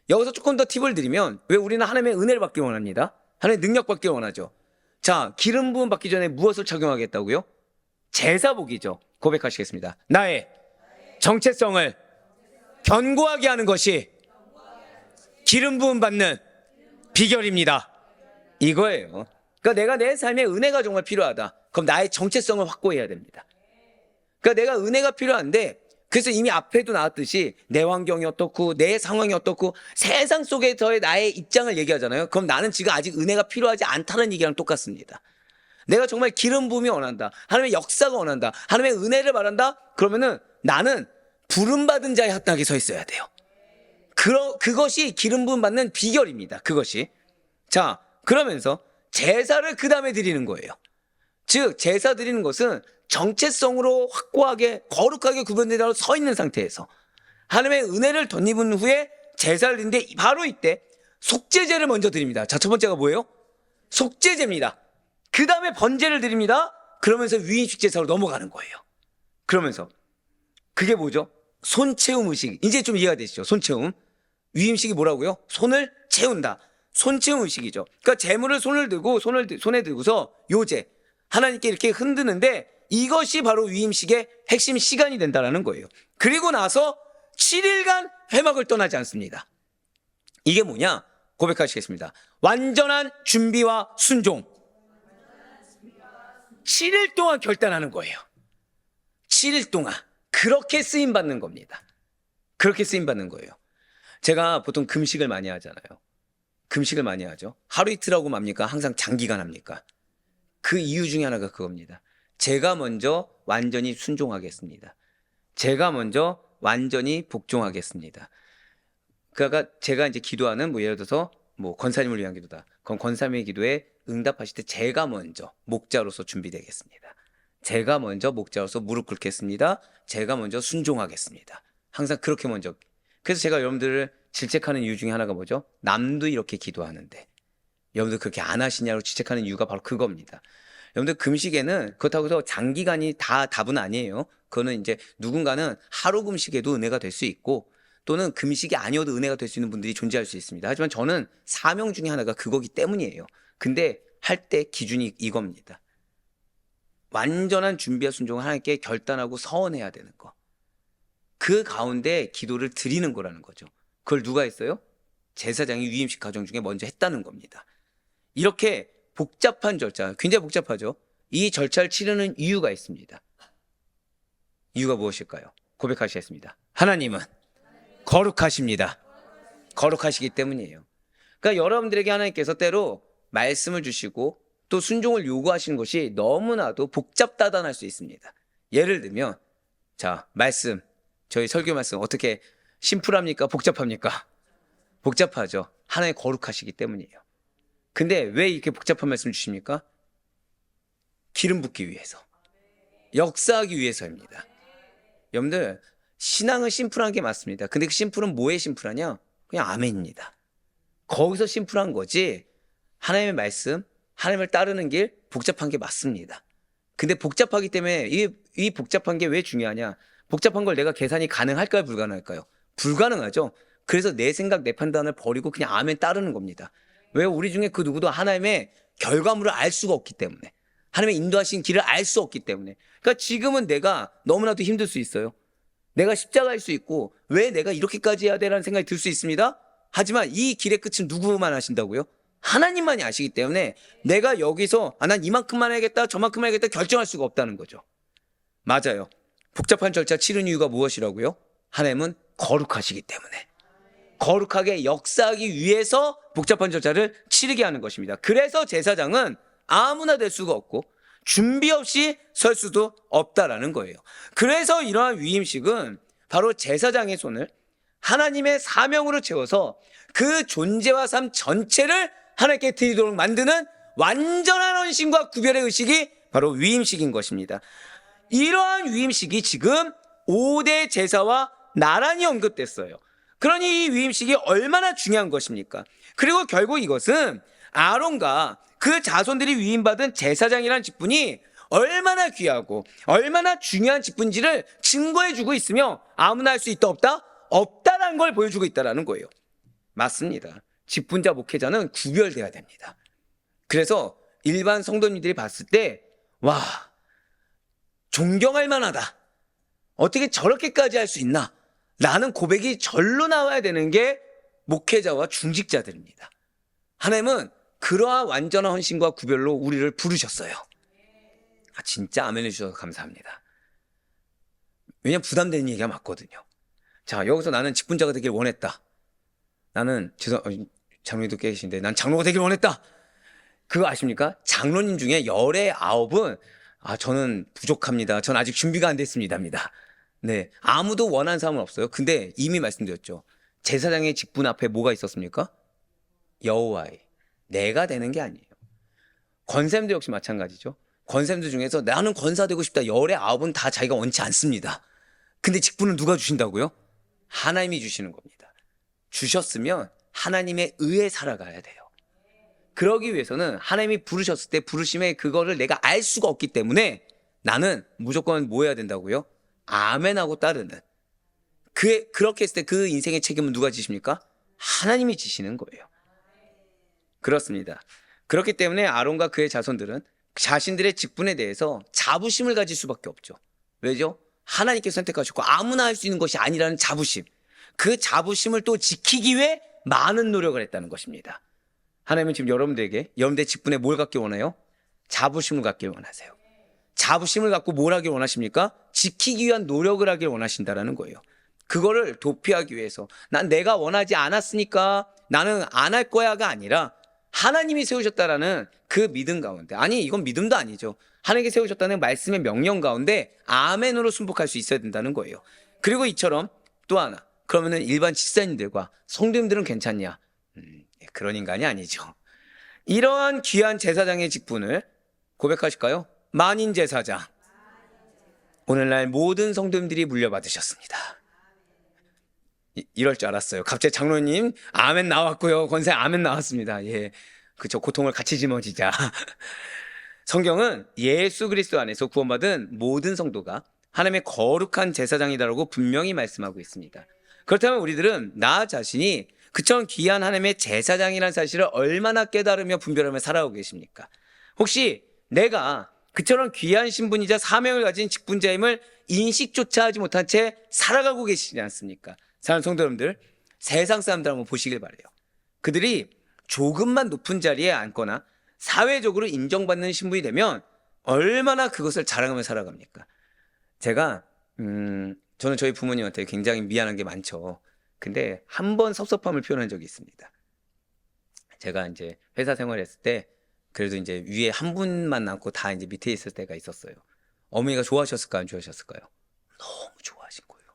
여기서 조금 더 팁을 드리면, 왜 우리는 하나님의 은혜를 받기 원합니다. 하나님의 능력 받기 원하죠. 자, 기름 부음 받기 전에 무엇을 착용하겠다고요? 제사복이죠. 고백하시겠습니다. 나의 정체성을 견고하게 하는 것이 기름 부음 받는 비결입니다. 이거예요. 그러니까 내가 내 삶에 은혜가 정말 필요하다. 그럼 나의 정체성을 확고해야 됩니다. 그러니까 내가 은혜가 필요한데, 그래서 이미 앞에도 나왔듯이 내 환경이 어떻고 내 상황이 어떻고 세상 속에서의 나의 입장을 얘기하잖아요. 그럼 나는 지금 아직 은혜가 필요하지 않다는 얘기랑 똑같습니다. 내가 정말 기름 부음이 원한다, 하나님의 역사가 원한다, 하나님의 은혜를 바란다, 그러면은 나는 부름받은 자의 합당하게 서 있어야 돼요. 그것이 기름 부음 받는 비결입니다. 그것이. 자, 그러면서 제사를 그 다음에 드리는 거예요. 즉 제사 드리는 것은 정체성으로 확고하게 거룩하게 구분되어 서 있는 상태에서 하나님의 은혜를 덧입은 후에 제사를 드리는데, 바로 이때 속죄제를 먼저 드립니다. 자, 첫 번째가 뭐예요? 속죄제입니다. 그 다음에 번제를 드립니다. 그러면서 위임식 제사로 넘어가는 거예요. 그러면서 그게 뭐죠? 손채움 의식. 이제 좀 이해가 되시죠? 손채움. 위임식이 뭐라고요? 손을 채운다. 손채움 의식이죠. 그러니까 제물을 손에 들고서 요제 하나님께 이렇게 흔드는데, 이것이 바로 위임식의 핵심 시간이 된다는 거예요. 그리고 나서 7일간 회막을 떠나지 않습니다. 이게 뭐냐? 고백하시겠습니다. 완전한 준비와 순종. 7일 동안 결단하는 거예요. 7일 동안 그렇게 쓰임받는 겁니다. 그렇게 쓰임받는 거예요. 제가 보통 금식을 많이 하잖아요. 금식을 많이 하죠. 하루 이틀 하고 맙니까? 항상 장기간 합니까? 그 이유 중에 하나가 그겁니다. 제가 먼저 완전히 순종하겠습니다. 제가 먼저 완전히 복종하겠습니다. 그러니까 제가 이제 기도하는, 예를 들어서 권사님을 위한 기도다. 그럼 권사님의 기도에 응답하실 때 제가 먼저 목자로서 준비되겠습니다. 제가 먼저 목자로서 무릎 꿇겠습니다. 제가 먼저 순종하겠습니다. 항상 그렇게 먼저. 그래서 제가 여러분들을 질책하는 이유 중에 하나가 뭐죠? 남도 이렇게 기도하는데 여러분들 그렇게 안 하시냐고 질책하는 이유가 바로 그겁니다. 여러분들 금식에는 그렇다고 해서 장기간이 다 답은 아니에요. 그거는 이제 누군가는 하루 금식에도 은혜가 될 수 있고, 또는 금식이 아니어도 은혜가 될 수 있는 분들이 존재할 수 있습니다. 하지만 저는 사명 중에 하나가 그거기 때문이에요. 근데 할 때 기준이 이겁니다. 완전한 준비와 순종을 하나님께 결단하고 서원해야 되는 거. 그 가운데 기도를 드리는 거라는 거죠. 그걸 누가 했어요? 제사장이 위임식 과정 중에 먼저 했다는 겁니다. 이렇게 복잡한 절차, 굉장히 복잡하죠. 이 절차를 치르는 이유가 있습니다. 이유가 무엇일까요? 고백하시겠습니다. 하나님은 거룩하십니다. 거룩하시기 때문이에요. 그러니까 여러분들에게 하나님께서 때로 말씀을 주시고 또 순종을 요구하시는 것이 너무나도 복잡다단할 수 있습니다. 예를 들면, 자, 말씀, 저희 설교 말씀 어떻게 심플합니까? 복잡합니까? 복잡하죠. 하나님 거룩하시기 때문이에요. 근데 왜 이렇게 복잡한 말씀 주십니까? 기름 붓기 위해서, 역사하기 위해서입니다. 여러분들, 신앙은 심플한 게 맞습니다. 근데 그 심플은 뭐에 심플하냐? 그냥 아멘입니다. 거기서 심플한 거지, 하나님의 말씀, 하나님을 따르는 길, 복잡한 게 맞습니다. 근데 복잡하기 때문에 이 복잡한 게 왜 중요하냐? 복잡한 걸 내가 계산이 가능할까요? 불가능할까요? 불가능하죠. 그래서 내 생각, 내 판단을 버리고 그냥 아멘 따르는 겁니다. 왜? 우리 중에 그 누구도 하나님의 결과물을 알 수가 없기 때문에, 하나님의 인도하신 길을 알 수 없기 때문에. 그러니까 지금은 내가 너무나도 힘들 수 있어요. 내가 십자가일 수 있고, 왜 내가 이렇게까지 해야 되라는 생각이 들 수 있습니다. 하지만 이 길의 끝은 누구만 하신다고요? 하나님만이 아시기 때문에 내가 여기서 난 이만큼만 해야겠다, 저만큼만 해야겠다 결정할 수가 없다는 거죠. 맞아요. 복잡한 절차 치른 이유가 무엇이라고요? 하나님은 거룩하시기 때문에, 거룩하게 역사하기 위해서 복잡한 절차를 치르게 하는 것입니다. 그래서 제사장은 아무나 될 수가 없고 준비 없이 설 수도 없다라는 거예요. 그래서 이러한 위임식은 바로 제사장의 손을 하나님의 사명으로 채워서 그 존재와 삶 전체를 하나님께 드리도록 만드는 완전한 헌신과 구별의 의식이 바로 위임식인 것입니다. 이러한 위임식이 지금 5대 제사와 나란히 언급됐어요. 그러니 이 위임식이 얼마나 중요한 것입니까? 그리고 결국 이것은 아론과 그 자손들이 위임받은 제사장이라는 직분이 얼마나 귀하고 얼마나 중요한 직분인지를 증거해주고 있으며, 아무나 할 수 있다 없다? 없다라는 걸 보여주고 있다는 거예요. 맞습니다. 직분자 목회자는 구별돼야 됩니다. 그래서 일반 성도님들이 봤을 때 와, 존경할 만하다, 어떻게 저렇게까지 할 수 있나 라는 고백이 절로 나와야 되는 게 목회자와 중직자들입니다. 하나님은 그러한 완전한 헌신과 구별로 우리를 부르셨어요. 진짜 아멘 해주셔서 감사합니다. 왜냐면 부담되는 얘기가 맞거든요. 자, 여기서 나는 직분자가 되길 원했다, 나는 장로님도 계신데 난 장로가 되길 원했다, 그거 아십니까? 장로님 중에 열의 9은 저는 부족합니다, 전 아직 준비가 안 됐습니다입니다. 네, 아무도 원하는 사람은 없어요. 근데 이미 말씀드렸죠. 제사장의 직분 앞에 뭐가 있었습니까? 여호와의, 내가 되는 게 아니에요. 권사님도 역시 마찬가지죠. 권사님들 중에서 나는 권사 되고 싶다, 열의 9은 다 자기가 원치 않습니다. 근데 직분은 누가 주신다고요? 하나님이 주시는 겁니다. 주셨으면 하나님의 의에 살아가야 돼요. 그러기 위해서는 하나님이 부르셨을 때 부르심의 그거를 내가 알 수가 없기 때문에 나는 무조건 뭐 해야 된다고요? 아멘하고 따르는. 그렇게 했을 때 그 인생의 책임은 누가 지십니까? 하나님이 지시는 거예요. 그렇습니다. 그렇기 때문에 아론과 그의 자손들은 자신들의 직분에 대해서 자부심을 가질 수밖에 없죠. 왜죠? 하나님께서 선택하셨고 아무나 할 수 있는 것이 아니라는 자부심. 그 자부심을 또 지키기 위해 많은 노력을 했다는 것입니다. 하나님은 지금 여러분들에게 여러분들의 직분에 뭘 갖길 원해요? 자부심을 갖길 원하세요. 자부심을 갖고 뭘 하길 원하십니까? 지키기 위한 노력을 하길 원하신다는 거예요. 그거를 도피하기 위해서 난 내가 원하지 않았으니까 나는 안 할 거야가 아니라 하나님이 세우셨다라는 그 믿음 가운데, 아니 이건 믿음도 아니죠, 하나님께 세우셨다는 말씀의 명령 가운데 아멘으로 순복할 수 있어야 된다는 거예요. 그리고 이처럼 또 하나, 그러면은 일반 집사님들과 성도님들은 괜찮냐? 그런 인간이 아니죠. 이러한 귀한 제사장의 직분을 고백하실까요? 만인 제사장, 오늘날 모든 성도님들이 물려받으셨습니다. 이럴 줄 알았어요. 갑자기 장로님 아멘 나왔고요, 권사 아멘 나왔습니다. 예, 그쵸, 고통을 같이 짊어지자. 성경은 예수 그리스도 안에서 구원받은 모든 성도가 하나님의 거룩한 제사장이다라고 분명히 말씀하고 있습니다. 그렇다면 우리들은 나 자신이 그처럼 귀한 하나님의 제사장이라는 사실을 얼마나 깨달으며 분별하며 살아가고 계십니까? 혹시 내가 그처럼 귀한 신분이자 사명을 가진 직분자임을 인식조차 하지 못한 채 살아가고 계시지 않습니까? 사랑하는 성도 여러분들, 세상 사람들 한번 보시길 바라요. 그들이 조금만 높은 자리에 앉거나 사회적으로 인정받는 신분이 되면 얼마나 그것을 자랑하며 살아갑니까? 제가 저는 저희 부모님한테 굉장히 미안한 게 많죠. 근데 한 번 섭섭함을 표현한 적이 있습니다. 제가 이제 회사 생활했을 때 그래도 이제 위에 한 분만 남고 다 이제 밑에 있을 때가 있었어요. 어머니가 좋아하셨을까요? 안 좋아하셨을까요? 너무 좋아하신 거예요.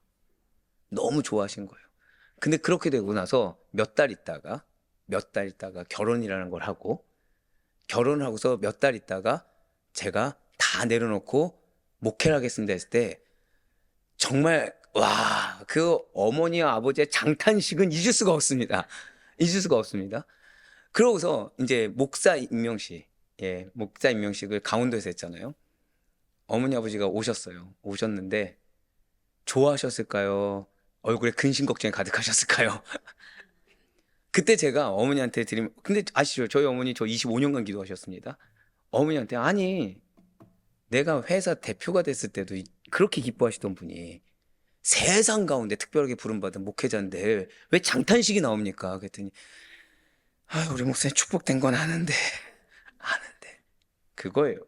너무 좋아하신 거예요. 근데 그렇게 되고 나서 몇 달 있다가 결혼이라는 걸 하고, 결혼을 하고서 몇 달 있다가 제가 다 내려놓고 목회를 하겠습니다 했을 때 정말 와, 그 어머니와 아버지의 장탄식은 잊을 수가 없습니다. 잊을 수가 없습니다. 그러고서 이제 목사 임명식, 목사 임명식을 강원도에서 했잖아요. 어머니 아버지가 오셨는데 좋아하셨을까요? 얼굴에 근심 걱정이 가득하셨을까요? 그때 제가 어머니한테 근데 아시죠? 저희 어머니 저 25년간 기도하셨습니다. 어머니한테 아니 내가 회사 대표가 됐을 때도 그렇게 기뻐하시던 분이 세상 가운데 특별하게 부름받은 목회자인데 왜 장탄식이 나옵니까? 그랬더니 우리 목사님 축복된 건 아는데 그거예요.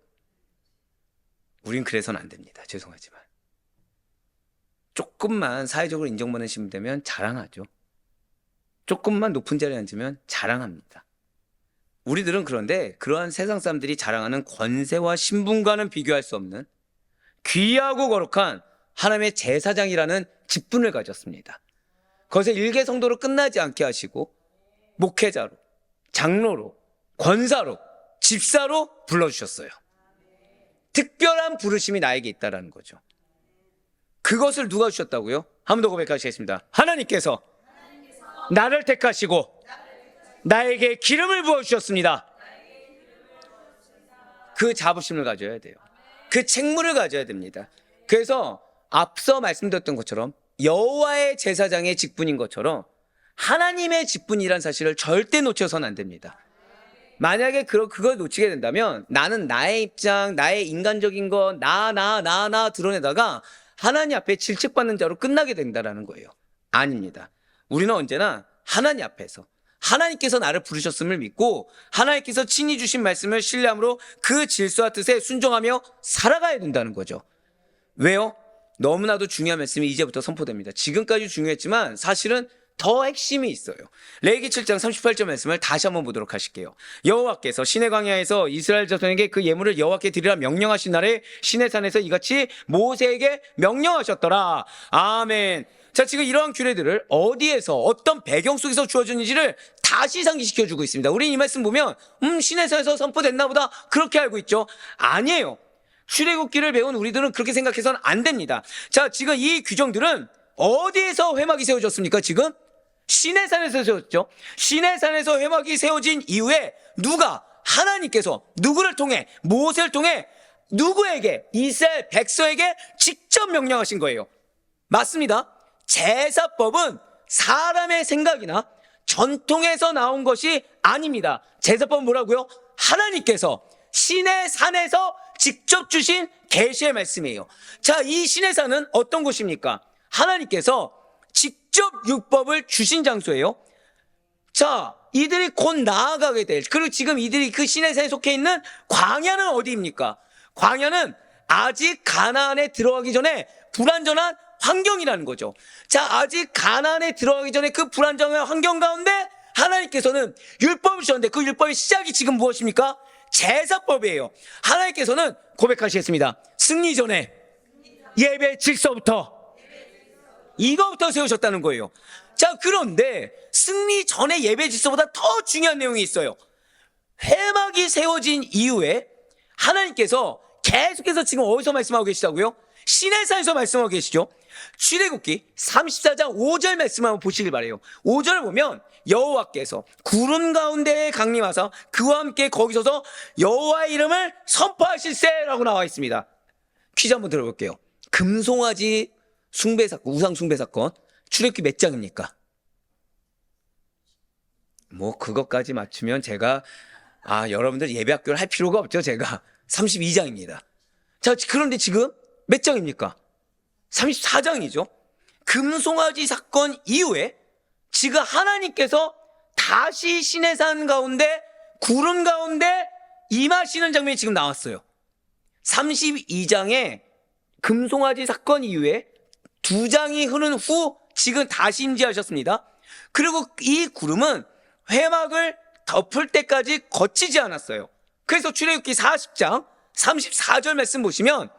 우린 그래서는 안 됩니다. 죄송하지만 조금만 사회적으로 인정받는 신분 되면 자랑하죠. 조금만 높은 자리에 앉으면 자랑합니다. 우리들은 그런데 그러한 세상 사람들이 자랑하는 권세와 신분과는 비교할 수 없는 귀하고 거룩한 하나님의 제사장이라는 직분을 가졌습니다. 거기서 일개 성도로 끝나지 않게 하시고 목회자로, 장로로, 권사로, 집사로 불러주셨어요. 특별한 부르심이 나에게 있다는 거죠. 그것을 누가 주셨다고요? 한 번 더 고백하시겠습니다. 하나님께서 나를 택하시고 나에게 기름을 부어주셨습니다. 그 자부심을 가져야 돼요. 그 책무를 가져야 됩니다. 그래서 앞서 말씀드렸던 것처럼 여호와의 제사장의 직분인 것처럼 하나님의 직분이란 사실을 절대 놓쳐서는 안 됩니다. 만약에 그걸 놓치게 된다면 나는 나의 입장, 나의 인간적인 거, 나 드러내다가 하나님 앞에 질책받는 자로 끝나게 된다는 거예요. 아닙니다. 우리는 언제나 하나님 앞에서 하나님께서 나를 부르셨음을 믿고 하나님께서 친히 주신 말씀을 신뢰함으로 그 질서와 뜻에 순종하며 살아가야 된다는 거죠. 왜요? 너무나도 중요한 말씀이 이제부터 선포됩니다. 지금까지 중요했지만 사실은 더 핵심이 있어요. 레위기 7장 38절 말씀을 다시 한번 보도록 하실게요. 여호와께서 시내 광야에서 이스라엘 자손에게 그 예물을 여호와께 드리라 명령하신 날에 시내 산에서 이같이 모세에게 명령하셨더라. 아멘. 자, 지금 이러한 규례들을 어디에서 어떤 배경 속에서 주어졌는지를 다시 상기시켜주고 있습니다. 우리 이 말씀 보면 시내산에서 선포됐나 보다 그렇게 알고 있죠. 아니에요. 출애굽기를 배운 우리들은 그렇게 생각해서는 안 됩니다. 자, 지금 이 규정들은 어디에서 회막이 세워졌습니까? 지금 시내산에서 세워졌죠. 시내산에서 회막이 세워진 이후에 하나님께서 누구를 통해, 모세를 통해 누구에게, 이스라엘 백성에게 직접 명령하신 거예요. 맞습니다. 제사법은 사람의 생각이나 전통에서 나온 것이 아닙니다. 제사법은 뭐라고요? 하나님께서 시내산에서 직접 주신 계시의 말씀이에요. 자, 이 시내산은 어떤 곳입니까? 하나님께서 직접 율법을 주신 장소예요. 자, 이들이 곧 나아가게 될, 그리고 지금 이들이 그 시내산에 속해 있는 광야는 어디입니까? 광야는 아직 가나안에 들어가기 전에 불완전한 환경이라는 거죠. 자, 아직 가나안에 들어가기 전에 그 불안정한 환경 가운데 하나님께서는 율법을 주셨는데 그 율법의 시작이 지금 무엇입니까? 제사법이에요. 하나님께서는 고백하시겠습니다. 승리 전에 예배 질서부터 이거부터 세우셨다는 거예요. 자, 그런데 승리 전에 예배 질서보다 더 중요한 내용이 있어요. 회막이 세워진 이후에 하나님께서 계속해서 지금 어디서 말씀하고 계시다고요? 시내산에서 말씀하고 계시죠. 출애굽기 34장 5절 말씀 한번 보시길 바래요. 5절을 보면 여호와께서 구름 가운데에 강림하사 그와 함께 거기 서서 여호와의 이름을 선포하실세라고 나와 있습니다. 퀴즈 한번 들어볼게요. 금송아지 숭배 사건, 우상 숭배 사건 출애굽기 몇 장입니까? 뭐 그것까지 맞추면 제가 여러분들 예배학교를 할 필요가 없죠. 제가 32장입니다. 자, 그런데 지금 몇 장입니까? 34장이죠. 금송아지 사건 이후에 지금 하나님께서 다시 시내산 가운데 구름 가운데 임하시는 장면이 지금 나왔어요. 32장에 금송아지 사건 이후에 2장이 흐른 후 지금 다시 임재하셨습니다. 그리고 이 구름은 회막을 덮을 때까지 거치지 않았어요. 그래서 출애굽기 40장 34절 말씀 보시면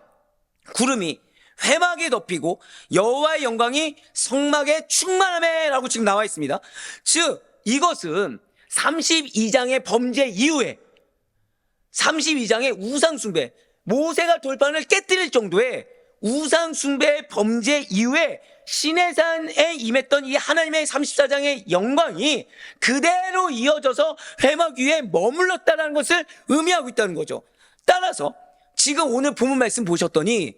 구름이 회막에 덮이고 여호와의 영광이 성막에 충만하매라고 지금 나와 있습니다. 즉 이것은 32장의 범죄 이후에 32장의 우상숭배, 모세가 돌판을 깨뜨릴 정도의 우상숭배의 범죄 이후에 시내산에 임했던 이 하나님의 34장의 영광이 그대로 이어져서 회막 위에 머물렀다는 것을 의미하고 있다는 거죠. 따라서 지금 오늘 본문 말씀 보셨더니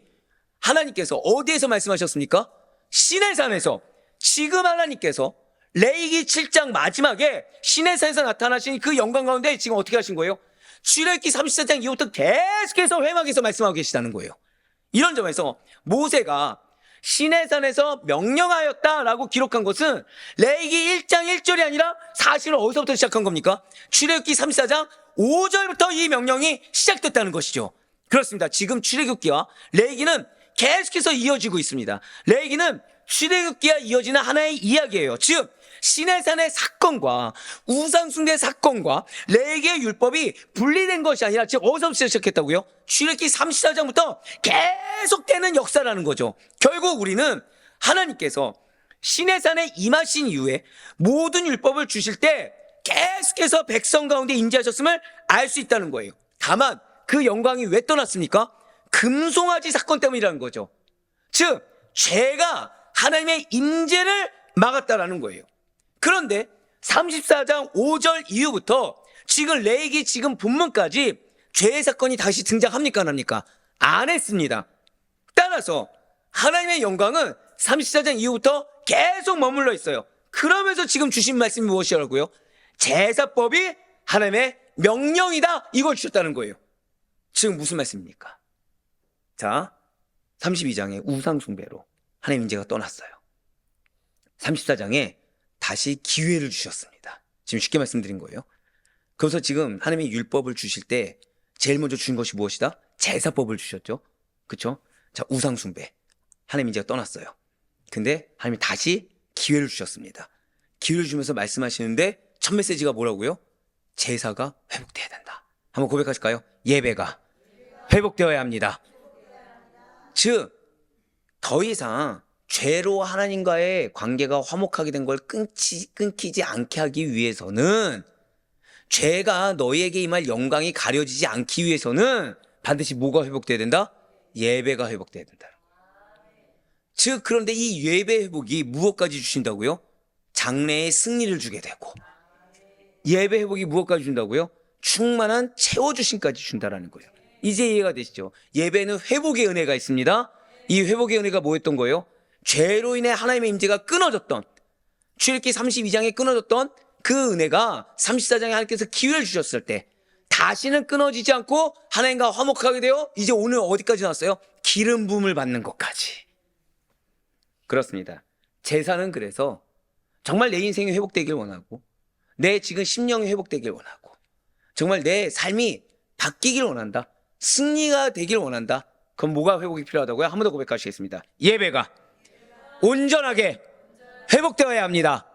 하나님께서 어디에서 말씀하셨습니까? 시내산에서. 지금 하나님께서 레위기 7장 마지막에 시내산에서 나타나신 그 영광 가운데 지금 어떻게 하신 거예요? 출애굽기 34장 이후부터 계속해서 회막에서 말씀하고 계시다는 거예요. 이런 점에서 모세가 시내산에서 명령하였다라고 기록한 것은 레위기 1장 1절이 아니라 사실은 어디서부터 시작한 겁니까? 출애굽기 34장 5절부터 이 명령이 시작됐다는 것이죠. 그렇습니다. 지금 출애굽기와 레위기는 계속해서 이어지고 있습니다. 레위기는 출애굽기와 이어지는 하나의 이야기예요. 즉 시내산의 사건과 우상숭배 사건과 레위기의 율법이 분리된 것이 아니라 즉 어디서부터 시작했다고요? 출애굽기 34장부터 계속되는 역사라는 거죠. 결국 우리는 하나님께서 시내산에 임하신 이후에 모든 율법을 주실 때 계속해서 백성 가운데 임재하셨음을 알 수 있다는 거예요. 다만 그 영광이 왜 떠났습니까? 금송아지 사건 때문이라는 거죠. 즉 죄가 하나님의 임재를 막았다라는 거예요. 그런데 34장 5절 이후부터 지금 레위기 지금 본문까지 죄의 사건이 다시 등장합니까 안 합니까? 안 했습니다. 따라서 하나님의 영광은 34장 이후부터 계속 머물러 있어요. 그러면서 지금 주신 말씀이 무엇이라고요? 제사법이 하나님의 명령이다, 이걸 주셨다는 거예요. 지금 무슨 말씀입니까? 자, 32장의 우상숭배로 하나님 임재가 떠났어요. 34장에 다시 기회를 주셨습니다. 지금 쉽게 말씀드린 거예요. 그래서 지금 하나님의 율법을 주실 때 제일 먼저 주신 것이 무엇이다? 제사법을 주셨죠. 그렇죠? 자, 우상숭배, 하나님 임재가 떠났어요. 근데 하나님이 다시 기회를 주셨습니다. 기회를 주면서 말씀하시는데 첫 메시지가 뭐라고요? 제사가 회복돼야 된다. 한번 고백하실까요? 예배가 회복되어야 합니다. 즉 더 이상 죄로 하나님과의 관계가 화목하게 된 걸 끊기지 않게 하기 위해서는, 죄가 너희에게 임할 영광이 가려지지 않기 위해서는 반드시 뭐가 회복돼야 된다? 예배가 회복돼야 된다. 즉 그런데 이 예배 회복이 무엇까지 주신다고요? 장래의 승리를 주게 되고, 예배 회복이 무엇까지 준다고요? 충만한 채워주심까지 준다라는 거예요. 이제 이해가 되시죠? 예배는 회복의 은혜가 있습니다. 이 회복의 은혜가 뭐였던 거예요? 죄로 인해 하나님의 임재가 끊어졌던, 출애굽기 32장에 끊어졌던 그 은혜가 34장에 하나님께서 기회를 주셨을 때 다시는 끊어지지 않고 하나님과 화목하게 되어 이제 오늘 어디까지 나왔어요? 기름 부음을 받는 것까지. 그렇습니다. 제사는 그래서 정말 내 인생이 회복되길 원하고, 내 지금 심령이 회복되길 원하고, 정말 내 삶이 바뀌길 원한다, 승리가 되길 원한다. 그럼 뭐가 회복이 필요하다고요? 한 번 더 고백하시겠습니다. 예배가 온전하게 회복되어야 합니다.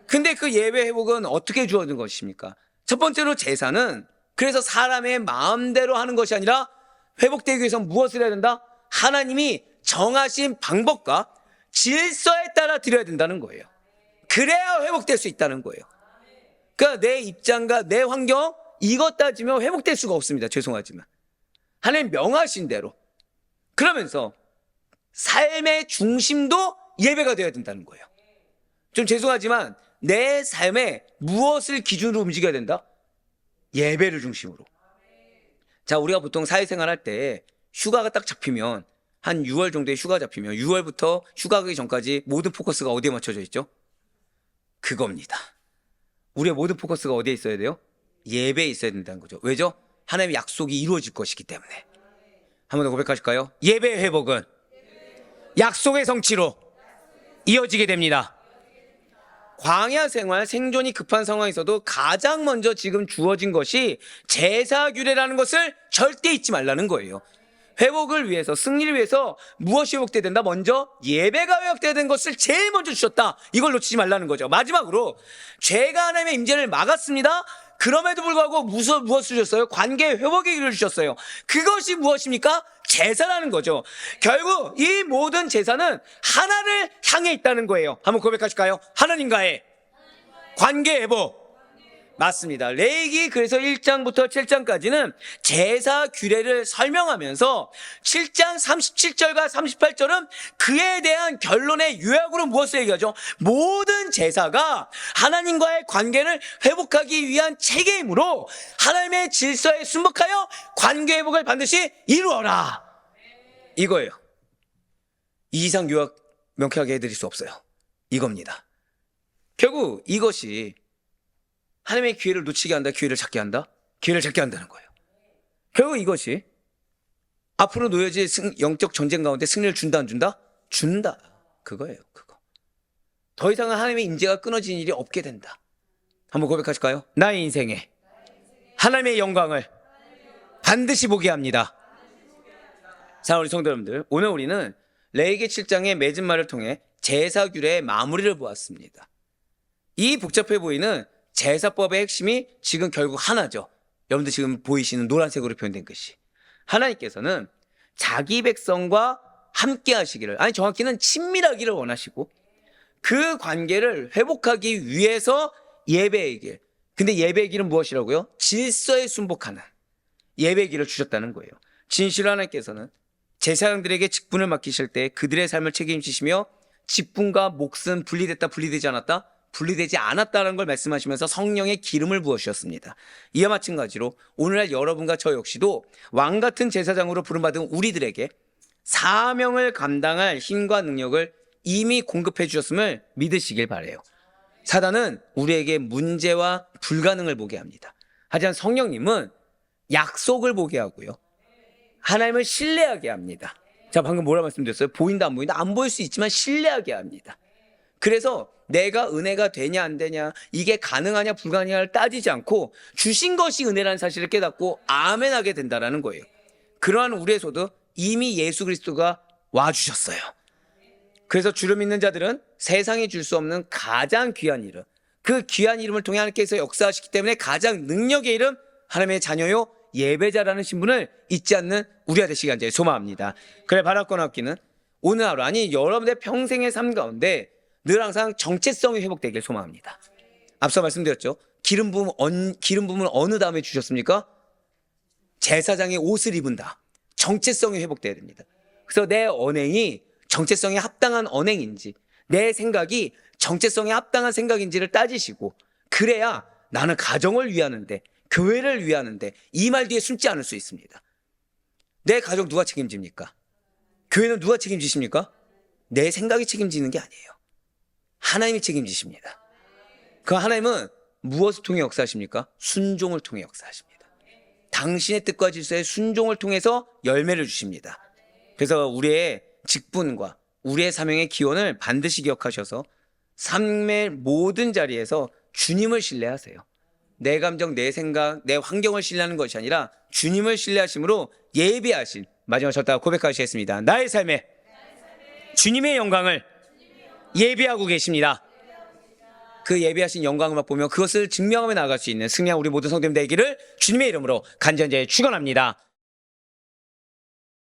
근데 그 예배 회복은 어떻게 주어진 것입니까? 첫 번째로 제사는 그래서 사람의 마음대로 하는 것이 아니라 회복되기 위해서 무엇을 해야 된다? 하나님이 정하신 방법과 질서에 따라 드려야 된다는 거예요. 그래야 회복될 수 있다는 거예요. 그러니까 내 입장과 내 환경 이것 따지면 회복될 수가 없습니다. 죄송하지만 하나님 명하신 대로, 그러면서 삶의 중심도 예배가 되어야 된다는 거예요. 좀 죄송하지만 내 삶에 무엇을 기준으로 움직여야 된다? 예배를 중심으로. 자, 우리가 보통 사회생활 할 때 휴가가 딱 잡히면, 한 6월 정도에 휴가 잡히면 6월부터 휴가 가기 전까지 모든 포커스가 어디에 맞춰져 있죠? 그겁니다. 우리의 모든 포커스가 어디에 있어야 돼요? 예배에 있어야 된다는 거죠. 왜죠? 하나님의 약속이 이루어질 것이기 때문에. 한 번 더 고백하실까요? 예배의 회복은 약속의 성취로 이어지게 됩니다. 광야 생활, 생존이 급한 상황에서도 가장 먼저 지금 주어진 것이 제사규례라는 것을 절대 잊지 말라는 거예요. 회복을 위해서, 승리를 위해서 무엇이 회복돼야 된다? 먼저 예배가 회복돼야 되는 것을 제일 먼저 주셨다. 이걸 놓치지 말라는 거죠. 마지막으로 죄가 하나님의 임재를 막았습니다. 그럼에도 불구하고 무엇을 주셨어요? 관계 회복의 길을 주셨어요. 그것이 무엇입니까? 제사라는 거죠. 결국 이 모든 제사는 하나를 향해 있다는 거예요. 한번 고백하실까요? 하나님과의 관계 회복. 맞습니다. 레위기 그래서 1장부터 7장까지는 제사 규례를 설명하면서 7장 37절과 38절은 그에 대한 결론의 요약으로 무엇을 얘기하죠? 모든 제사가 하나님과의 관계를 회복하기 위한 체계이므로 하나님의 질서에 순복하여 관계 회복을 반드시 이루어라. 이거예요. 이 이상 요약 명쾌하게 해드릴 수 없어요. 이겁니다. 결국 이것이 하나님의 기회를 놓치게 한다, 기회를 찾게 한다, 기회를 찾게 한다는 거예요. 결국 이것이 앞으로 놓여질 영적 전쟁 가운데 승리를 준다, 안 준다? 준다. 그거예요, 그거. 더 이상은 하나님의 인재가 끊어진 일이 없게 된다. 한번 고백하실까요? 나의 인생에 하나님의 영광을 반드시 보게 합니다. 자, 우리 성도 여러분들, 오늘 우리는 레위기 7장의 맺은 말을 통해 제사 규례의 마무리를 보았습니다. 이 복잡해 보이는 제사법의 핵심이 지금 결국 하나죠. 여러분들 지금 보이시는 노란색으로 표현된 것이 하나님께서는 자기 백성과 함께 하시기를, 아니 정확히는 친밀하기를 원하시고 그 관계를 회복하기 위해서 예배의 길, 근데 예배의 길은 무엇이라고요? 질서에 순복하는 예배의 길을 주셨다는 거예요. 진실로 하나님께서는 제사장들에게 직분을 맡기실 때 그들의 삶을 책임지시며 직분과 몫은 분리됐다, 분리되지 않았다? 분리되지 않았다는 걸 말씀하시면서 성령의 기름을 부어주셨습니다. 이와 마찬가지로 오늘날 여러분과 저 역시도 왕같은 제사장으로 부름받은 우리들에게 사명을 감당할 힘과 능력을 이미 공급해 주셨음을 믿으시길 바라요. 사단은 우리에게 문제와 불가능을 보게 합니다. 하지만 성령님은 약속을 보게 하고요, 하나님을 신뢰하게 합니다. 자, 방금 뭐라 말씀드렸어요? 보인다, 안 보인다? 안 보일 수 있지만 신뢰하게 합니다. 그래서 내가 은혜가 되냐 안 되냐, 이게 가능하냐 불가능하냐를 따지지 않고 주신 것이 은혜라는 사실을 깨닫고 아멘하게 된다는 거예요. 그러한 우리의 소도 이미 예수 그리스도가 와주셨어요. 그래서 주를 믿는 자들은 세상에 줄 수 없는 가장 귀한 이름, 그 귀한 이름을 통해 하나님께서 역사하시기 때문에 가장 능력의 이름, 하나님의 자녀요 예배자라는 신분을 잊지 않는 우리가 되시기 간절히 소망합니다. 그래, 바랄거나 없기는 오늘 하루, 아니 여러분의 평생의 삶 가운데 늘 항상 정체성이 회복되길 소망합니다. 앞서 말씀드렸죠. 기름 부음을 어느 다음에 주셨습니까? 제사장의 옷을 입은다. 정체성이 회복돼야 됩니다. 그래서 내 언행이 정체성에 합당한 언행인지, 내 생각이 정체성에 합당한 생각인지를 따지시고, 그래야 나는 가정을 위하는데, 교회를 위하는데 이 말 뒤에 숨지 않을 수 있습니다. 내 가정 누가 책임집니까? 교회는 누가 책임지십니까? 내 생각이 책임지는 게 아니에요. 하나님이 책임지십니다. 그 하나님은 무엇을 통해 역사하십니까? 순종을 통해 역사하십니다. 당신의 뜻과 질서에 순종을 통해서 열매를 주십니다. 그래서 우리의 직분과 우리의 사명의 기원을 반드시 기억하셔서 삶의 모든 자리에서 주님을 신뢰하세요. 내 감정, 내 생각, 내 환경을 신뢰하는 것이 아니라 주님을 신뢰하심으로 예비하신, 마지막 절다가 고백하시겠습니다. 나의 삶에 주님의 영광을 예비하고 계십니다. 그 예비하신 영광을 맛보며 그것을 증명하며 나아갈 수 있는 승리한 우리 모든 성도님 되기를 주님의 이름으로 간절히 축원합니다.